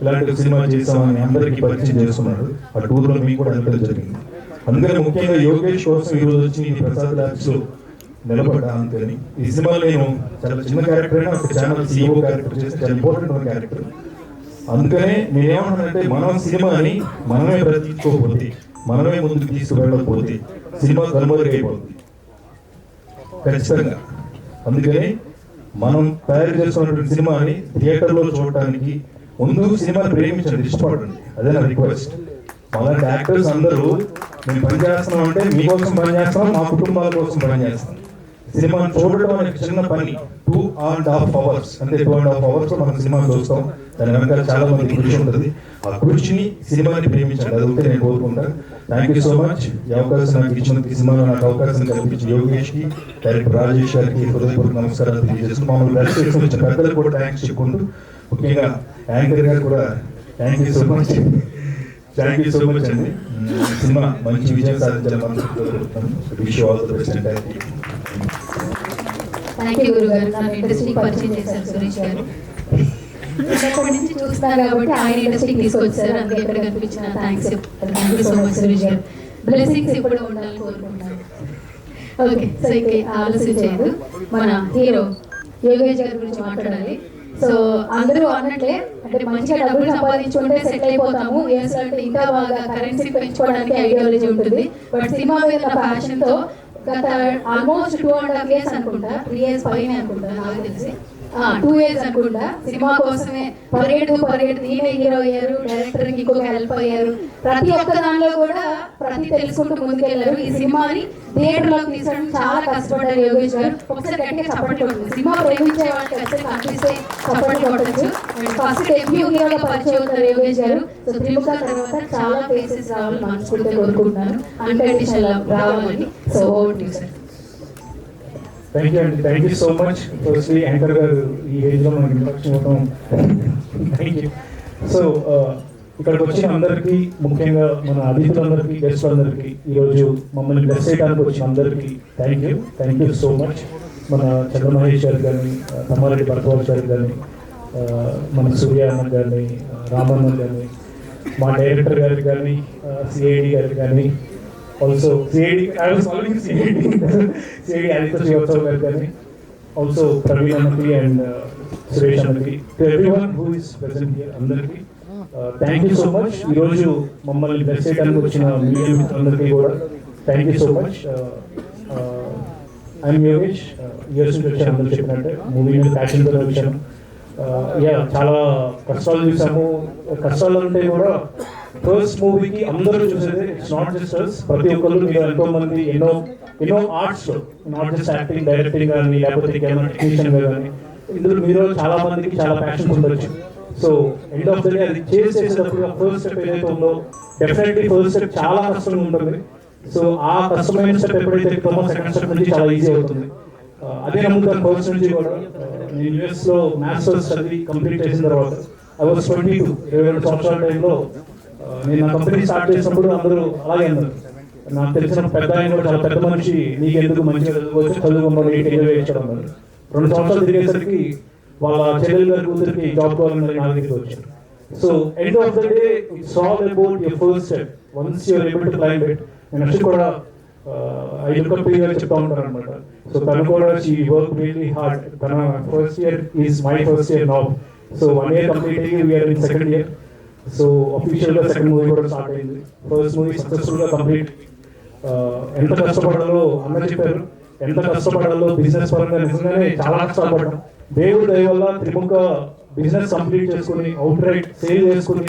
ఇలాంటి సినిమా చేస్తామని అందరికీ పరిచయం చేస్తున్నాడు. ఆ టూర్లో మీకు కూడా వెళ్ళడం జరిగింది. అందుకని ముఖ్యంగా యోగేష్ కోసం ఈరోజు వచ్చి ప్రసాద్ ల్యాబ్స్ నిలబడ్డా. అందుకని ఈ సినిమాలో నేను చాలా చిన్న క్యారెక్టర్ అయినా ఒక ఛానల్ CEO క్యారెక్టర్ చేస్తే చాలా ఇంపార్టెంట్ క్యారెక్టర్. అందుకనే నేనేమంటానంటే మనం సినిమాని మనమే ప్రతికోకపోతే, మనమే ముందుకు తీసుకువెళ్ళకపోతే సినిమా కనుమరుగైపోతుంది ఖచ్చితంగా. అందుకని మనం తయారు చేస్తున్నటువంటి సినిమాని థియేటర్లో చూడటానికి ముందు సినిమాని ప్రేమించండి, ఇష్టపడండి. అదే నా రిక్వెస్ట్. అలాంటి యాక్టర్స్ అందరూ మేము పనిచేస్తున్నాం అంటే మీకోసం పనిచేస్తాం, మా కుటుంబాల కోసం పనిచేస్తాం. సినిమాని చూడటం అనే చిన్న పని 2.5 hours, అంటే 2.5 hours మనం సినిమా చూస్తాం. దాని వెనకాల చాలా మంది కృషి ఉంటుంది. ఆ కృషిని సినిమాని ప్రేమించండి, అది ఒకటి నేను కోరుకుంటాను. Thank you so much. ఈ అవకాశం నాకు ఇచ్చినందుకు, ఈ సినిమాలో నాకు అవకాశం కల్పించిన యోగేష్కి, డైరెక్టర్ రాజేష్ గారికి హృదయపూర్వక నమస్కారాలు తెలియజేస్తూ, మమ్మల్ని దర్శించిన వచ్చిన పెద్దలకు కూడా థ్యాంక్స్ చెప్పుకుంటూ, ముఖ్యంగా యాంకర్ గారు కూడా thank you so much. Thank you so much అండి. సినిమా మంచి విజయం సాధించాలని మనస్ఫూర్తిగా విష్ ఆల్ ది బెస్ట్ అండి. థ్యాంక్ యూ గురుగారు, నన్ను ఇండస్ట్రీకి పరిచయం చేశారు సురేష్ గారు. చిన్నప్పటి నుంచి చూస్తున్నారు కాబట్టి ఆయన ఇండస్ట్రీకి తీసుకొచ్చారు. అందుకే ఇక్కడ కనిపించిన thank you so much Suresh గారు. బ్లెస్సింగ్స్ ఇప్పుడు ఉండాలని కోరుకుంటున్నాను. ఓకే, సో ఇక ఆలోచించేది మన హీరో యోగేష్ గారి గురించి మాట్లాడాలి. సో అందరూ అన్నట్లే, అంటే మంచిగా డబ్బులు సంపాదించుకుంటే సెటిల్ అయిపోతాము, యూఎస్ అంటే ఇంకా బాగా కరెన్సీ పెంచుకోవడానికి ఐడియాలజీ ఉంటుంది. బట్ సినిమా మీద ప్యాషన్తో గత ఆల్మోస్ట్ 2.5 years అనుకుంటా, 3 years పైన అనుకుంటా నాకు తెలిసి 2 years అనుకుంటా సినిమా కోసమే పరిగెడు నేనే హీరో అయ్యారు, డైరెక్టర్కి ఇంకొక హెల్ప్ అయ్యారు. ప్రతి ఒక్క దానిలో కూడా తెలుసుకుంటూ ముందుకెళ్ళారు. ఈ సినిమాని థియేటర్లోకి తీసడం చాలా కష్టపడ్డారు యోగేష్ గారు. ఒకసారి గట్టిగా సపోర్ట్ కొట్టండి. సినిమా ప్రేమించే వాళ్ళకి ఖచ్చితంగా కనిపిస్తే సపోర్ట్ కొట్టచ్చు. ఫస్ట్ డెబ్యూ హీరోగా పరిచయం అవుతారు యోగేష్ గారు. సో త్రిముఖ తర్వాత చాలా ఫేసెస్ రావాలని మనస్ఫూర్తిగా కోరుకుంటున్నాను. అన్కండిషనల్ రావాలని. So over to sir. Thank you అండి, thank you so much. Firstly anchor గారు ఈ ఏజ్లో మనకి ఇంట్రొడక్షన్ ఇవ్వడం థ్యాంక్ యూ. సో ఇక్కడికి వచ్చిన అందరికీ, ముఖ్యంగా మన అతిథులందరికీ, గెస్టులందరికీ, ఈరోజు మమ్మల్ని బ్లెస్ చేయడానికి వచ్చిన అందరికీ థ్యాంక్ యూ సో మచ్. మన చంద్రమహేష్ గారు కానీ, తమ్మారెడ్డి భరద్వాజ్ గారు కానీ, మన సూర్య అన్న గారిని, రామన్న గారిని, మా డైరెక్టర్ గారికి కానీ, సిఐడి గారికి కానీ, ఆల్సో సిఐడి ఆదిత్య శ్రీవాత్సవ్ గారు కానీ, ఆల్సో ప్రవీణ్ అన్నకి అండ్ సురేష్ అన్నకి, to everyone who is present here అందరికీ థ్యాంక్ యూ సో మచ్. ఈరోజు మమ్మల్ని బ్లెస్ చేయడానికి వచ్చిన మీడియా మిత్రులందరికీ కూడా thank you so much. I'm Yogesh, US నుంచి వచ్చాను. అందరూ చెప్పినట్టే మూవీ మీద ప్యాషన్తో వచ్చాను. చాలా కష్టాలు చూసాము. కష్టాలు ఉంటే కూడా ఫస్ట్ మూవీకి అందరూ చూసేది ఇట్స్ నాట్ జస్ట్ అస్. ప్రతి ఒక్కరు మీరు ఎంతో మంది ఎన్నో arts, not just acting, directing కానీ, లేకపోతే టెక్నీషియన్ కానీ, ఇందులో మీరు చాలా మందికి చాలా ప్యాషన్స్ ఉండొచ్చు. So end of the day అది చేసేటప్పుడు ఫస్ట్ స్టెప్ ఏదైతే ఉందో డెఫినెట్లీ ఫస్ట్ స్టెప్ చాలా కష్టంగా ఉంటుంది. సో ఆ కష్టమైన స్టెప్ ఎప్పుడైతే ఎక్కుతామో సెకండ్ స్టెప్ నుంచి చాలా ఈజీ అవుతుంది. అదే నమ్ముతాను. ఫస్ట్ నుంచి కూడా నేను యూఎస్లో మాస్టర్స్ చదివి కంప్లీట్ చేసిన తర్వాత ఐ వాజ్ 22, 22 సంవత్సరాల టైంలో నేను నా కంపెనీ స్టార్ట్ చేసినప్పుడు అందరూ అలాగే అన్నారు. నాకు తెలిసిన పెద్ద ఆయన కూడా చాలా పెద్ద మనిషి, నీకు ఎందుకు మంచిగా చదువుకోవచ్చు, చదువుకున్నాడు, నీకు ఎంజాయ్ చేయడం అన్నారు. 2 సంవత్సరాలు తిరిగేసరికి వాళ్ళ చెల్లెలు గారి కూతురికి జాబ్ కావాలని నా దగ్గరికి వచ్చారు. So end of the day it's all about your first step. Once you're able to climb it. నేను అసలు కూడా I look up to you అని చెప్తా ఉంటాను అనమాట. సో తను కూడా షీ వర్క్ రియలీ హార్డ్. తన first year is my first year now. So 1 year complete అయ్యి we're in second year. So అఫీషియల్గా సెకండ్ మూవీ కూడా స్టార్ట్ అయింది. ఫస్ట్ మూవీ సక్సెస్ఫుల్గా కంప్లీట్. ఎంత కష్టపడాలో అన్న చెప్పారు. ఎంత కష్టపడాలో బిజినెస్ పరంగా నిజంగానే చాలా కష్టపడ్డాం. దేవుడు దయ వల్ల త్రిముఖ బిజినెస్ కంప్లీట్ చేసుకుని అవుట్ రైట్ సేల్ చేసుకుని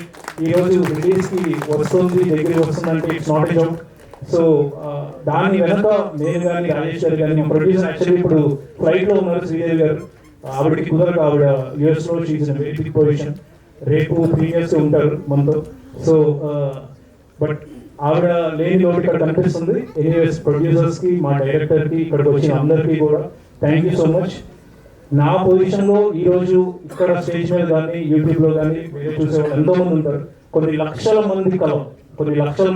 ఈరోజు రిలీజ్కి వస్తుంది, దగ్గరికి వస్తుందంటే it's not a joke. So దాని వెనక నేను కానీ, రాజేష్ గారు కానీ, ప్రొడ్యూసర్ యాక్చువల్లీ ఇప్పుడు ఫ్లైట్లో ఉన్నారు శ్రీదేవి గారు. ఆవిడకి కుదరక ఆవిడ యూఎస్లో she is in very big position. రేపు 3 years ఉంటారు మనతో. సో బట్ ఆవిడ లేని లోటు ఇక్కడ కనిపిస్తుంది. ఎనీవేస్ ప్రొడ్యూసర్స్కి, మా డైరెక్టర్కి, ఇక్కడికి వచ్చిన అందరికీ కూడా థ్యాంక్ యూ సో మచ్. నా పొజిషన్లో ఈరోజు ఇక్కడ స్టేజ్ మీద కానీ, యూట్యూబ్లో కానీ చూసేవాళ్ళు ఎంతో మంది ఉంటారు. కొన్ని లక్షల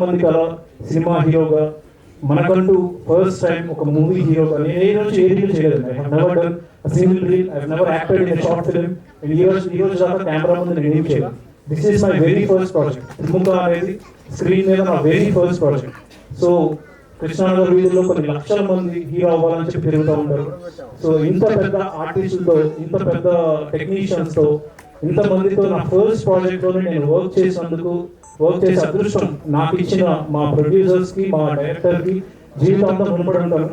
మంది కల సినిమా హీరోగా, మనకంటూ ఫస్ట్ టైం ఒక మూవీ హీరోగా నేను ఏ రోజు ఏ రీల్ చేయలేదు. I have never done a single reel. I have never acted in a short film. And ఈ రోజు దాకా కెమెరా ముందు నేను ఏం చేయలేదు. This is my very first project. Trimukha అనేది స్క్రీన్ మీద నా very first project. So Krishnanagar వీధిలో కొన్ని లక్షల మంది హీరో అవ్వాలని చెప్పి తిరుగుతూ ఉంటారు. సో ఇంత పెద్ద ఆర్టిస్టులతో, ఇంత పెద్ద టెక్నీషియన్స్తో, ఇంతమందితో నా ఫస్ట్ ప్రాజెక్ట్లోనే నేను వర్క్ చేసే అదృష్టం నాకు ఇచ్చిన మా ప్రొడ్యూసర్స్కి, మా డైరెక్టర్కి జీవితాంతం రుణపడి ఉంటాను.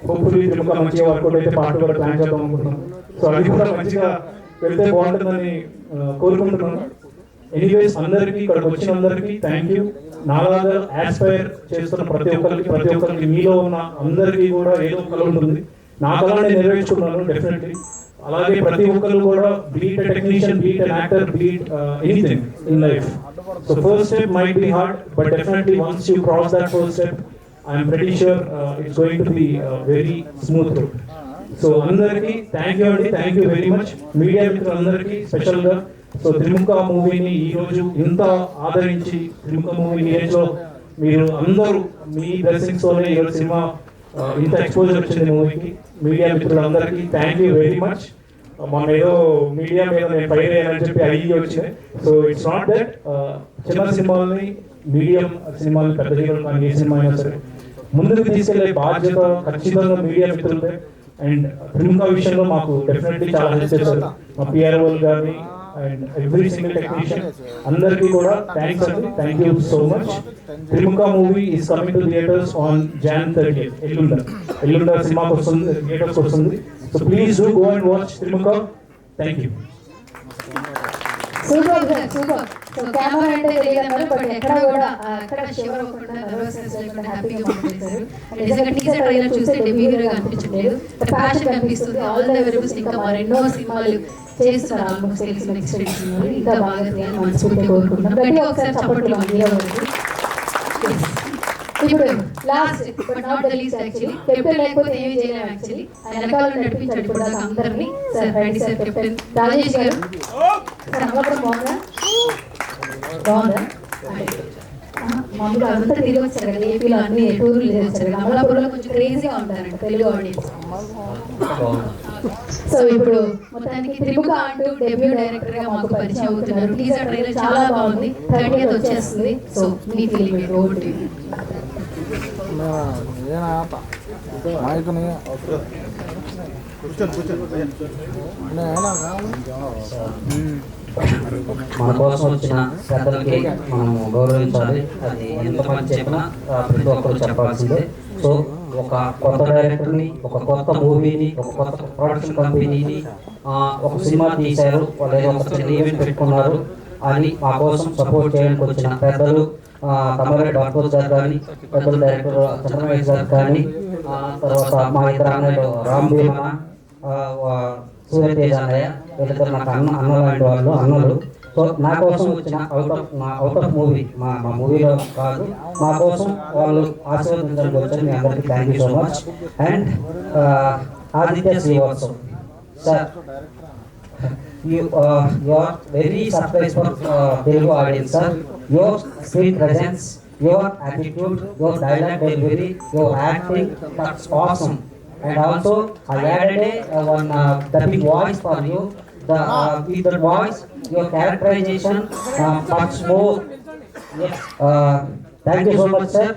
హోప్ఫుల్లీ త్రిముఖ మంచిగా వర్కౌట్ అయితే పార్ట్ కూడా ప్లాన్ చేద్దాం అనుకుంటున్నాను. సో అది కూడా మంచిగా వెళ్తే బాగుంటుందని కోరుకుంటున్నాను. ఎనీవేస్ అందరికీ, ఇక్కడికి వచ్చిన అందరికీ థ్యాంక్ యూ. నాలాగా యాస్పైర్ చేస్తున్న ప్రతి ఒక్కరికి మీలో ఉన్న అందరికీ కూడా ఏదో కళ ఉంటుంది. నా కళ నేను నెరవేర్చుకున్నాను డెఫినెట్లీ. అలాగే ప్రతి ఒక్కరు కూడా be it technician, be it an actor, be it anything in life. So first step might be hard, but definitely once you cross that first step, I'm pretty sure it's going to be very smooth route. So అందరికీ thank you అండి, thank you very much. Media మిత్రులందరికీ స్పెషల్గా. So త్రిముఖ మూవీని ఈరోజు ఇంత ఆదరించి, త్రిముఖ మూవీ ఏజ్లో మీరు అందరూ మీ బ్లెస్సింగ్స్తోనే ఈరోజు సినిమా ఇంత ఎక్స్పోజర్ వచ్చింది మూవీకి. మీడియా మిత్రులందరికీ థ్యాంక్ యూ వెరీ మచ్. మన ఏదో మీడియా మీద నేను ఫైర్ అయ్యానని చెప్పి అయ్యి వచ్చినాయి. So it's not that. చిన్న సినిమాలని, మీడియం సినిమాలు, పెద్ద హీరోలు కానీ ఏ సినిమా అయినా సరే ముందుకు తీసుకెళ్లే బాధ్యత ఖచ్చితంగా మీడియా మిత్రులదే. అండ్ త్రిముఖ విషయంలో మాకు డెఫినెట్లీ చాలా హెల్ప్ చేశారు మా పిఆర్ఓలు కానీ, అండ్ ఎవ్రీ సింగిల్ టెక్నీషియన్ అందరికీ కూడా థ్యాంక్స్ అండి, thank you so much. Trimukha movie is coming to theatres on Jan 30th. ఎల్లుండ సినిమాకి వస్తుంది, థియేటర్స్ వస్తుంది. So please do go and watch Trimukha. Thank you. Super sir, super. So camera అంటే తెలియదు అన్నారు, బట్ ఎక్కడ కూడా ఎక్కడ షివర్ అవ్వకుండా నర్వస్నెస్ లేకుండా హ్యాపీగా పంపించారు. అండ్ నిజంగా టీజర్ ట్రైలర్ చూస్తే డెబ్యూ హీరోగా అనిపించలేదు, ప్యాషన్ కనిపిస్తుంది. All the very best. ఇంకా మా రెండో సినిమాలు చేస్తున్నారు, ఆల్మోస్ట్ తెలిసిన నెక్స్ట్ సినిమాలు ఇంకా బాగా చేయాలని మనస్ఫూర్తిగా కోరుకుంటున్నాం. గట్టిగా ఒకసారి సపోర్ట్ హీరో గారికి. ఇప్పుడు last but not the least actually, captain లేకపోతే ఏమీ చేయలేము యాక్చువల్లీ. ఆయన వెనకాల నడిపించాడు ఇప్పుడు దాకా అందరినీ. Sir ready sir, captain Rajesh గారు. సార్ అమలాపురం బాగుందా? బాగుందా? మామూలుగా అంతా తిరిగి వచ్చారు కదా, ఏపీలో అన్ని టూర్లు వచ్చారు కదా, అమలాపురంలో కొంచెం క్రేజీగా ఉంటారంట తెలుగు ఆడియన్స్. సో ఇప్పుడు మొత్తానికి త్రిముఖ అంటూ డెబ్యూ డైరెక్టర్ గా మాకు పరిచయం అవుతున్నారు. టీజర్ ట్రైలర్ చాలా బాగుంది, 30th వచ్చేస్తుంది. సో మీ ఫీలింగ్ ఓటు మన కోసం వచ్చిన పెద్దలకి మనం గౌరవించాలి. అది ఎంత మంది చెప్పినా ప్రతి ఒక్కరు చెప్పాల్సిందే. సో ఒక కొత్త డైరెక్టర్ని, ఒక కొత్త మూవీని, ఒక కొత్త ప్రొడక్షన్ కంపెనీని ఒక సినిమా తీశారు, వాళ్ళు ఏదో ఒక చిన్న ఈవెంట్ పెట్టుకున్నారు అని మా కోసం సపోర్ట్ చేయడానికి వచ్చిన పెద్దలు తమ్మారెడ్డి భరద్వాజ్ గారు కానీ, పెద్దల డైరెక్టర్ చంద్రమేష్ గారు కానీ, తర్వాత మా ఇద్దరు అన్నయ్యలు రామ్ భీమన, సూర్యతేజ అన్నయ్య, వీళ్ళిద్దరు నాకు అన్న లాంటి వాళ్ళు అన్నలు. సో నా కోసం వచ్చిన అవుట్ ఆఫ్ మూవీ, మా మూవీలో కాదు, మా కోసం వాళ్ళు ఆశీర్వదించడానికి వచ్చారు. మీ అందరికీ thank you so much. And Aditya Srivastav sir, you are very surprised for Telugu audience, sir. Your screen presence, your attitude, your dialogue delivery, your acting, that's awesome. And also I added one dubbing voice for you. With the voice, your characterization much more. Yes. Thank you so much, sir.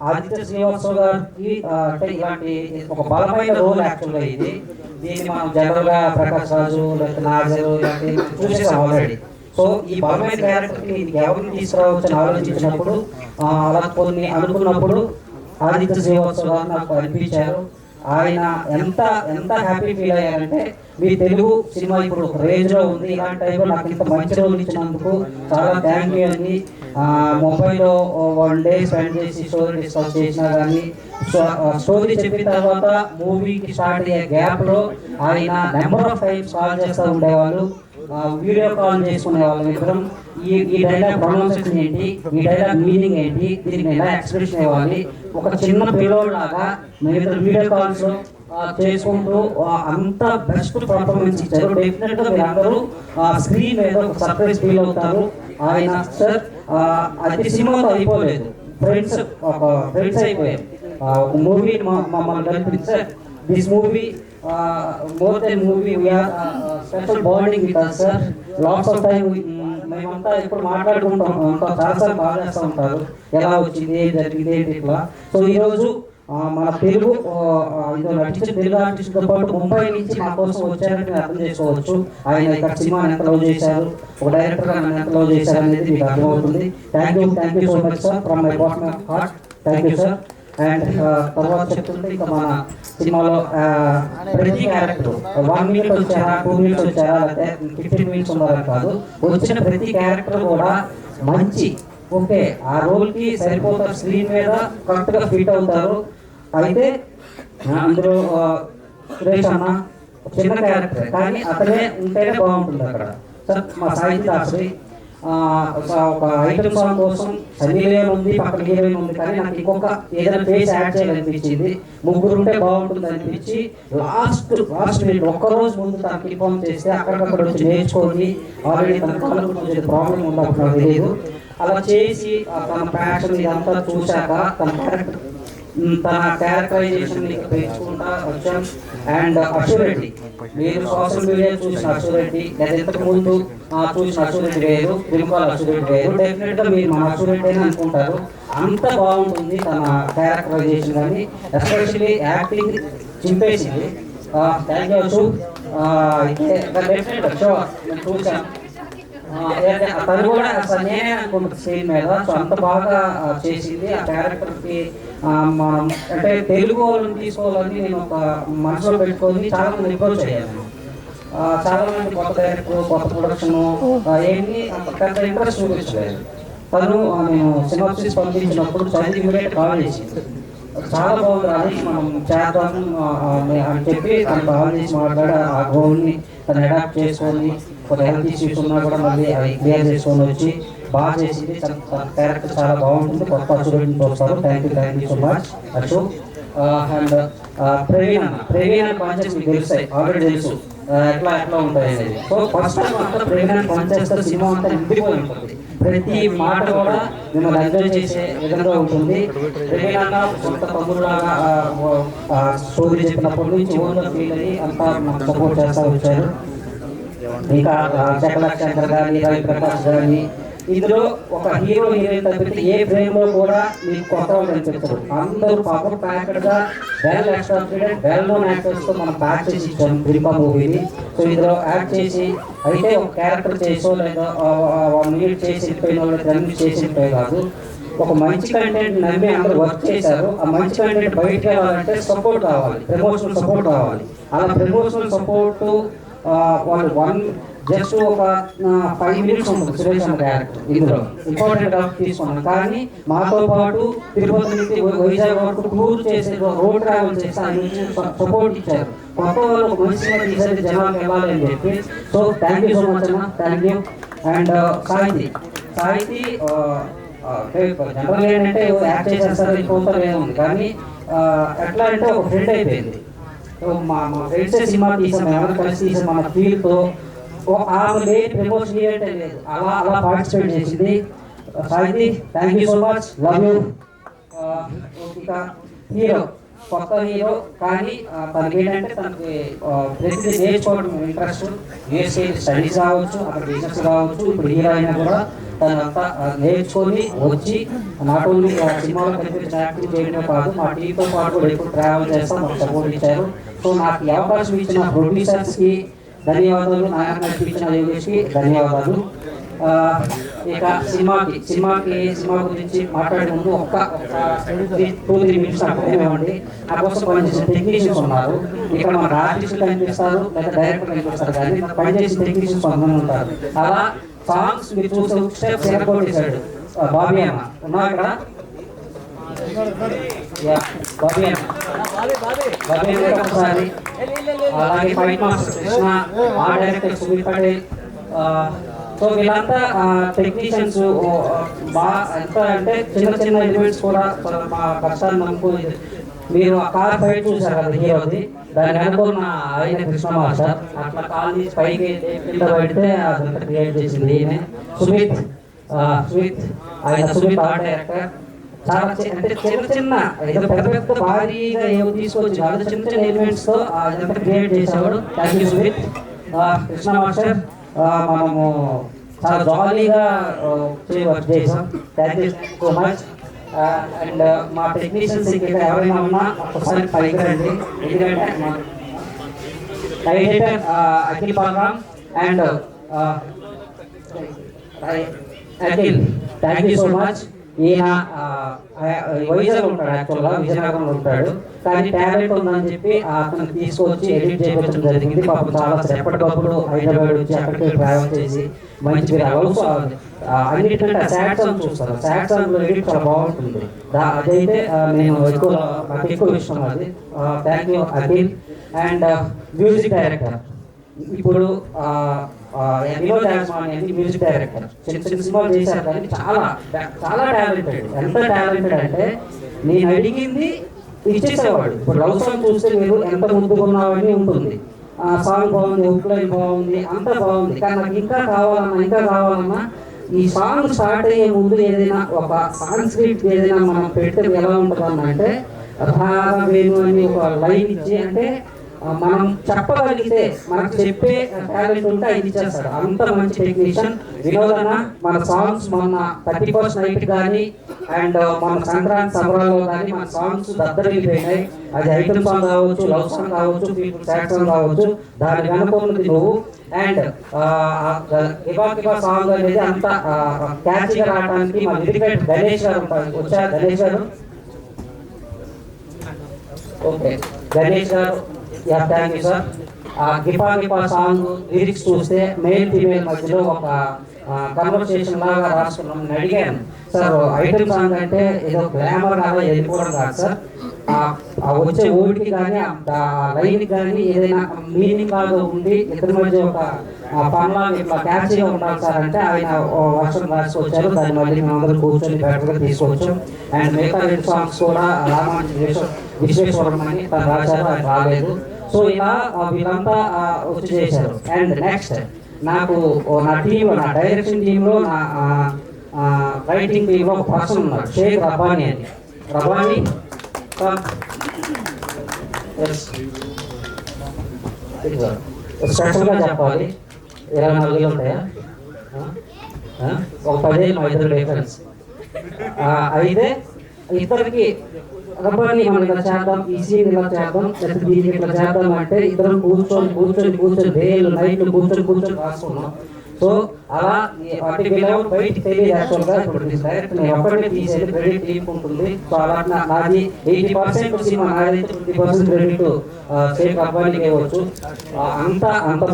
Aditya Srivastav గారికి అంటే ఇలాంటి ఒక బలమైన role యాక్చువల్గా ఇది. దీన్ని మనం జనరల్గా ప్రకాష్ రాజు లేకపోతే నాజరు ఇలాంటి చూసేసాం ఆల్రెడీ. సో ఈ బలమైన క్యారెక్టర్కి ఎవరిని తీసుకురావచ్చు అని ఆలోచించినప్పుడు, అలా కొన్ని అనుకున్నప్పుడు ఆదిత్య శ్రీవాత్సవ్ గారు నాకు అనిపించారు. ఆయన ఎంత హ్యాపీ ఫీల్ అయ్యారంటే, మీ తెలుగు సినిమా ఇప్పుడు రేంజ్లో ఉంది, ఇలాంటి టైంలో నాకు ఇంత మంచి రోల్ ఇచ్చినందుకు చాలా థ్యాంక్ యూ అండి. మొబైల్లో 1 day స్పెండ్ చేసి స్టోరీ డిస్కస్ చేసినా కానీ, స్టోరీ చెప్పిన తర్వాత మూవీకి స్టార్ట్ అయ్యే గ్యాప్లో ఆయన నెంబర్ ఆఫ్ టైమ్స్ కాల్ చేస్తూ ఉండేవాళ్ళు, వీడియో కాల్ చేసుకునే వాళ్ళం ఇద్దరం. ఈ డైలాగ్ ప్రొనౌన్సియేషన్ ఏంటి, ఈ డైలాగ్ మీనింగ్ ఏంటి, దీనికి ఎలా ఎక్స్ప్రెషన్ ఇవ్వాలి, ఒక చిన్న పిల్లోడ్లాగా మేమిద్దరు వీడియో కాల్స్ చేసుకుంటూ అంత బెస్ట్ పర్ఫార్మెన్స్ ఇచ్చారు. డెఫినెట్గా మీరు అందరూ స్క్రీన్ మీద ఒక సర్ప్రైజ్ ఫీల్ అవుతారు. ఆయన సార్ అది సినిమాతో అయిపోలేదు, ఫ్రెండ్స్ అయిపోయారు. ఒక మూవీ మమ్మల్ని కనిపించారు. This movie more than movie, we are special bonding with us, sir. Lots of time మేమంతా ఇప్పుడు మాట్లాడుకుంటాం, చాలాసార్లు బాగా చేస్తూ ఉంటారు, ఎలా వచ్చింది, ఏం జరిగింది, ఏంటి ఇట్లా. సో ఈరోజు మన తెలుగు నటించిన తెలుగు ఆర్టిస్ట్తో పాటు ముంబై నుంచి మా కోసం వచ్చారని మీరు అర్థం చేసుకోవచ్చు. ఆయన ఇక్కడ సినిమాని ఎంత లవ్ చేశారు, ఒక డైరెక్టర్గా నన్ను ఎంత లవ్ చేశారు అనేది మీకు అర్థమవుతుంది. Thank you so much sir, from my bottom of heart. Thank you sir. And తర్వాత చెప్తుంటే ఇంకా మన సినిమాలో ప్రతి క్యారెక్టర్ 1 minute వచ్చారా, 2 minutes వచ్చారా, లేకపోతే 15 minutes ఉన్నారని కాదు, వచ్చిన ప్రతి క్యారెక్టర్ కూడా మంచి ఓకే ఆ రోల్కి సరిపోతారు, స్క్రీన్ మీద కరెక్ట్గా ఫిట్ అవుతారు. అయితే అందులో సురేష్ అన్న చిన్న క్యారెక్టర్ కానీ అతనే ఉంటేనే బాగుంటుంది అక్కడ. సార్ మా సాహిత్య దాసరి ఒక ఐటమ్ సాంగ్ కోసం సన్నీ లియోన్ ఉంది, పక్కన హీరోయిన్ ఉంది, కానీ నాకు ఇంకొక ఏదైనా ఫేస్ యాడ్ చేయాలనిపించింది, ముగ్గురు ఉంటే బాగుంటుంది అనిపించి లాస్ట్ మినిట్ ఒక్కరోజు ముందు తనకి ఇన్ఫార్మ్ చేస్తే అక్కడికక్కడ వచ్చి నేర్చుకొని, ఆల్రెడీ తన కాళ్ళకు కొంచెం ప్రాబ్లం ఉంది అప్పుడు నాకు తెలియదు, అలా చేసి తన ప్యాషన్ ఇదంతా చూశాక తన క్యారెక్టరైజేషన్ పెంచుకుంటా వచ్చాం. అండ్ అశురెడ్డి, మీరు సోషల్ మీడియా చూసిన అశురెడ్డి లేదా ఇంతకు ముందు చూసిన అశురెడ్డి వేరు, తిరుమల అశురెడ్డి వేరు. డెఫినెట్గా మీరు మన అశురెడ్డి అని అనుకుంటారు, అంత బాగుంటుంది తన క్యారెక్టరైజేషన్. కానీ ఎస్పెషల్లీ యాక్టింగ్ చింపేసింది. Thank you Ashu. డెఫినెట్గా షో నేను చూసాను. తను కూడా అసలు నేనే అనుకుంటుంది స్క్రీన్ మీద. సో అంత బాగా చేసింది ఆ క్యారెక్టర్కి. మనం అంటే తెలుగు వాళ్ళని తీసుకోవాలని నేను ఒక మనసులో పెట్టుకొని చాలా మంది అప్రోచ్ అయ్యాను. చాలా మంది కొత్త డైరెక్టర్, కొత్త ప్రొడక్షన్ ఏమి అంత పెద్ద ఇంట్రెస్ట్ చూపించలేదు. తను నేను సినాప్సిస్ పంపించినప్పుడు చదివి ఇమీడియట్ కాల్ చేసింది, చాలా బాగుంది రాజేష్ మనం చేద్దాం అని చెప్పి తను కాల్ చేసి మాట్లాడి ఆ గోల్ని తను అడాప్ట్ చేసుకొని ఒక హెల్త్ ఇష్యూస్ ఉన్నా కూడా మళ్ళీ అవి క్లియర్ చేసుకొని వచ్చి బాగా చేసింది. తన క్యారెక్టర్ చాలా బాగుంటుంది. కొత్త అశోక్ చూస్తారు. Thank you so much Ashok. And Praveen concept మీకు తెలుస్తాయి, ఆల్రెడీ తెలుసు ఎట్లా ఉంటాయి అనేది. సో ఫస్ట్ టైం అంతా ప్రవీణ్ కాన్సెప్ట్ సినిమా అంతా నిండిపోయి ఉంటుంది. ప్రతి మాట కూడా మిమ్మల్ని ఎంజాయ్ చేసే విధంగా ఉంటుంది. ప్రవీణ్ కొంత తమ్ముడులాగా స్టోరీ చెప్పినప్పటి నుంచి ఓన్గా ఫీల్ అయ్యి అంతా నాకు సపోర్ట్ చేస్తూ వచ్చారు. ఇంకా చక్రలక్ష్మణ్ కానీ, రవి ప్రకాష్ కానీ, ఇందులో ఒక హీరో హీరోయిన్ తప్పితే ఏ ఫ్రేమ్ లో కూడా మీకు కొత్త వాళ్ళు కనిపిస్తారు. అందరూ పవర్ ప్యాక్డ్ గా well extracted well known actors తో మనం ప్యాక్ చేసి ఇచ్చాము ప్రిపా మూవీని. సో ఇందులో యాక్ట్ చేసి అయితే ఒక క్యారెక్టర్ చేసో లేదా 1 మినిట్ చేసి వెళ్ళిపోయిన వాళ్ళు 10 మినిట్స్ చేసి వెళ్ళిపోయి కాదు, ఒక మంచి కంటెంట్ నమ్మి అందరూ వర్క్ చేశారు. ఆ మంచి కంటెంట్ బయటకు వెళ్ళాలంటే సపోర్ట్ కావాలి, ప్రమోషనల్ సపోర్ట్ కావాలి. అలా ప్రమోషనల్ సపోర్ట్ వాళ్ళు జస్ట్ ఒక 5 మినిట్స్ ఉంటుంది సురేష్ అన్న క్యారెక్టర్ ఇందులో ఇంపార్టెంట్ గా తీసుకున్నాం. కానీ మాతో పాటు తిరుపతి నుంచి వైజాగ్ వరకు టూర్ చేసే రోడ్ ట్రావెల్ చేసి సపోర్ట్ ఇచ్చారు. కొత్త వాళ్ళు ఒక మంచిగా తీసేది జనాలకు వెళ్ళాలి అని చెప్పి. So thank you so much అన్న, thank you. And Sahithi general ఏంటంటే యాక్ట్ చేసేస్తారు ఇంకొంత ఏముంది, కానీ ఎట్లా అంటే ఒక ఫ్రెండ్ అయిపోయింది. మా ఫ్రెండ్స్ సినిమా తీసాం, ఎవరు కలిసి తీసాం మన ఫీల్తో. ఆమె లేదు ప్రమోషన్ అంటే లేదు, అలా పార్టిసిపేట్ చేసింది. Sahithi thank you so much, love you. ఇక హీరో కొత్త హీరో, కానీ తనకి ఏంటంటే తనకి ప్రతిదీ నేర్చుకోవడం ఇంట్రెస్ట్. యూఎస్ఏ స్టడీస్ కావచ్చు, అక్కడ బిజినెస్ కావచ్చు. ఇప్పుడు హీరో అయినా కూడా తనంతా నేర్చుకొని వచ్చి నాట్ ఓన్లీ సినిమాలో కనిపించిన యాక్టింగ్ చేయడమే కాదు, మా టీంతో పాటు కూడా ఎప్పుడు ట్రావెల్ చేస్తాం, మాకు సపోర్ట్ ఇచ్చారు. సో నాకు ఈ అవకాశం ఇచ్చిన ప్రొడ్యూసర్స్కి ధన్యవాదాలు, నాకు నడిపించిన యోగేష్కి ధన్యవాదాలు. ఇక సినిమా గురించి మాట్లాడే ముందు ఒక 2-3 మినిట్స్ అక్కడేమండి. నా కోసం పనిచేసిన టెక్నీషియన్స్ ఉన్నారు. ఇక్కడ మన ఆర్టిస్టులు కనిపిస్తారు లేదా డైరెక్టర్ కనిపిస్తారు, కానీ పనిచేసిన టెక్నీషియన్స్ కొంతమంది ఉంటారు. అలా సాంగ్స్ మీరు చూసే స్టెప్స్ ఎరగొట్టేశాడు బాబీ అన్న. ఉన్నా ఇక్కడ బాబీ అన్న ఒకసారి, అలాగే ఫైట్ మాస్టర్ కృష్ణ, ఆ డైరెక్టర్ సునీల్ పటేల్. సో వీళ్ళంతా టెక్నీషియన్స్ బాగా ఎంత అంటే చిన్న ఎలిమెంట్స్ కూడా మా కష్టాన్ని నమ్ముకుని. మీరు ఆ కార్ ఫైట్ చూసారు కదా హీరోది, దాన్ని అనుకున్న ఆయన కృష్ణ మాస్టర్ అట్లా కాల్ తీసి పైకి కింద పడితే అదంతా క్రియేట్ చేసింది ఈయన. సుమిత్ ఆయన సుమిత్ ఆర్ట్ డైరెక్టర్. చాలా అంటే చిన్న ఏదో పెద్ద భారీగా ఏమో తీసుకొచ్చి చాలా చిన్న ఎలిమెంట్స్ తో అదంతా క్రియేట్ చేసేవాడు. Thank you Sumit. Krishna master మనము చాలా జాలీగా వర్క్ చేసాం. Thank you so much. And మా టెక్నీషియన్స్ ఇక్కడ ఎవరైనా ఉన్నా ఒకసారి పైకి రండి, ఎందుకంటే మా director Akhil Balaram and Akhil thank you so much. ఈయన వైజాగ్ ఉంటాడు, యాక్చువల్గా విజయనగరంలో ఉంటాడు, కానీ టాలెంట్ ఉందని చెప్పి అతను తీసుకొచ్చి ఎడిట్ చేయించడం జరిగింది. పాపం చాలా ఎప్పటికప్పుడు హైదరాబాద్ వచ్చి అక్కడికి ట్రావెల్ చేసి మంచి అన్నిటికంటే సాడ్ సాంగ్ చూస్తారు. సాడ్ సాంగ్ లో ఎడిట్ చాలా బాగుంటుంది. అదైతే నాకు ఎక్కువ ఇష్టం అది. Thank you Akhil. And music director ఇప్పుడు వినోద్ అనేది మ్యూజిక్ డైరెక్టర్. చిన్న సినిమాలు చేశారు, కానీ చాలా టాలెంటెడ్. ఎంత టాలెంటెడ్ అంటే నేను అడిగింది ఇచ్చేసేవాడు. ఇప్పుడు లవ్ సాంగ్ చూస్తే మీరు ఎంత ముందుకున్నావని ఉంటుంది. సాంగ్ బాగుంది, అవుట్లైన్ బాగుంది, అంత బాగుంది, కానీ నాకు ఇంకా కావాలన్నా ఈ సాంగ్ స్టార్ట్ అయ్యే ముందు ఏదైనా ఒక సాంస్క్రిట్ ఏదైనా మనం పెడితే ఎలా ఉంటుంది అంటే రావేణు అని ఒక లైన్ ఇచ్చి, అంటే మనం చెప్పగలిగితే మనకు చెప్పే టాలెంట్ ఉంటే అది ఇచ్చేస్తాడు. అంత మంచి టెక్నీషియన్ వినోద్ అన్న. మన సాంగ్స్ మొన్న 31st నైట్ కానీ అండ్ మన సంక్రాంతి సంబరాల్లో కానీ మన సాంగ్స్ దద్దరిల్లిపోయినాయి. అది ఐటమ్ సాంగ్ కావచ్చు, లవ్ సాంగ్ కావచ్చు, పీపుల్ సాడ్ సాంగ్ కావచ్చు, దాని వెనుకున్నది నువ్వు. అండ్ కిబా కిబా సాంగ్ అనేది అంత క్యాచ్గా రావడానికి మా లిరిక్ గణేష్ గారు వచ్చారు. గణేష్ గారు, ఓకే గణేష్ గారు, థ్యాంక్ యూ సార్. గిపా గిపా సాంగ్ లిరిక్స్ చూస్తే మేల్ ఫీమేల్ మధ్యలో ఒక కన్వర్సేషన్ లాగా రాసుకున్నాం. నేను అడిగాను సార్ ఐటమ్ సాంగ్ అంటే ఏదో గ్లామర్ లాగా వెళ్ళిపోవడం కాదు సార్, వచ్చే ఓడికి కానీ లైన్కి కానీ ఏదైనా మీనింగ్ లాగా ఉండి ఇద్దరి మధ్య ఒక పనులా ఇట్లా క్యాచ్గా ఉండాలి సార్ అంటే ఆయన వర్షం రాసుకొచ్చారు. దాన్ని మళ్ళీ మేము అందరూ కూర్చొని బెటర్గా తీసుకొచ్చాం. అండ్ మిగతా 2 సాంగ్స్ కూడా రామాంజీ విశ్వేశ్వరం అని తను రాశారు, ఆయన రాలేదు. సో ఇలా వీళ్ళంతా వచ్చి చేశారు. అండ్ నెక్స్ట్ నాకు నా టీంలో, నా డైరెక్షన్ టీంలో, నా రైటింగ్ టీంలో ఒక పర్సన్ ఉన్నారు, షేక్ రబ్బానీ అని. రబ్బానీ స్పెషల్గా చెప్పాలి, 24 ఉంటాయా, ఒక 15 మా ఇద్దరు డిఫరెన్స్. అయితే ఇద్దరికి రబ్బానీ మనం ఇలా చేద్దాం, ఈ సీన్ ఇలా చేద్దాం, దీనికి ఇట్లా చేద్దాం అంటే ఇద్దరం కూర్చొని డేలు నైట్లు కూర్చొని రాసుకున్నాం. సో అలా పర్టికులర్ బయటికి తెలియదు. యాక్చువల్గా ఇప్పుడు డైరెక్ట్ నేను ఒక్కడే తీసేది, క్రెడిట్ తీసుకుంటుంది. సో అలా నాది 80% సినిమా నాదైతే 20% క్రెడిట్ షేక్ రబ్బానీకి ఇవ్వచ్చు. అంత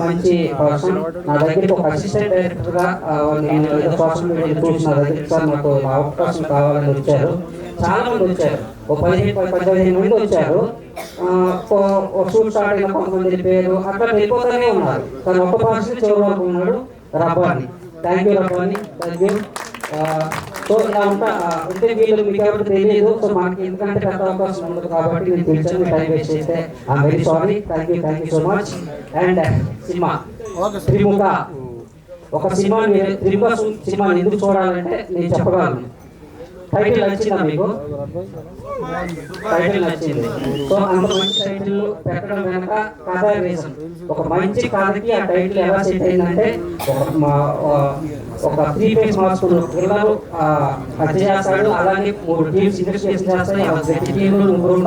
మంచి పర్సన్. నా దగ్గరికి ఒక అసిస్టెంట్ డైరెక్టర్గా నేను సోషల్ మీడియా చూసి నా దగ్గరికి సార్ నాకు అవకాశం కావాలని వచ్చారు. చాలా మంది వచ్చారు, ఒక 15 మంది వచ్చారు. షూట్ స్టార్ట్ అయిన కొంతమంది వెళ్ళిపోయారు, అట్లా వెళ్ళిపోతూనే ఉన్నారు. కానీ ఒక్క పర్సన్ చివరి వరకు ఉన్నాడు, Rabbani. Thank you Rabbani, thank you. So ఇలా ఉంటే వీళ్ళు మీకు ఎవరికి తెలియదు. సో మనకి ఎందుకంటే పెద్ద అవకాశం ఉండదు కాబట్టి నేను పిలిచాను, టైం వేస్ట్ చేస్తే I'm very sorry. Thank you so much. And సినిమా త్రిముఖ, ఒక సినిమా త్రిముఖ సినిమాని ఎందుకు చూడాలంటే నేను చెప్పగలను. టైటిల్ నచ్చిందా మీకు? టైటిల్ నచ్చింది. సో అంత మంచి టైటిల్ పెట్టడం వెనక కథ రీజన్. ఒక మంచి కథకి ఆ టైటిల్ ఎలా సెట్ అయిందంటే ఒక 3 ఫేస్ మార్చుకున్న పిల్లలు హత్య చేస్తాడు, అలాగే 3 టీమ్స్ ఇన్వెస్టిగేషన్ చేస్తాయి. ప్రతి టీంలో 3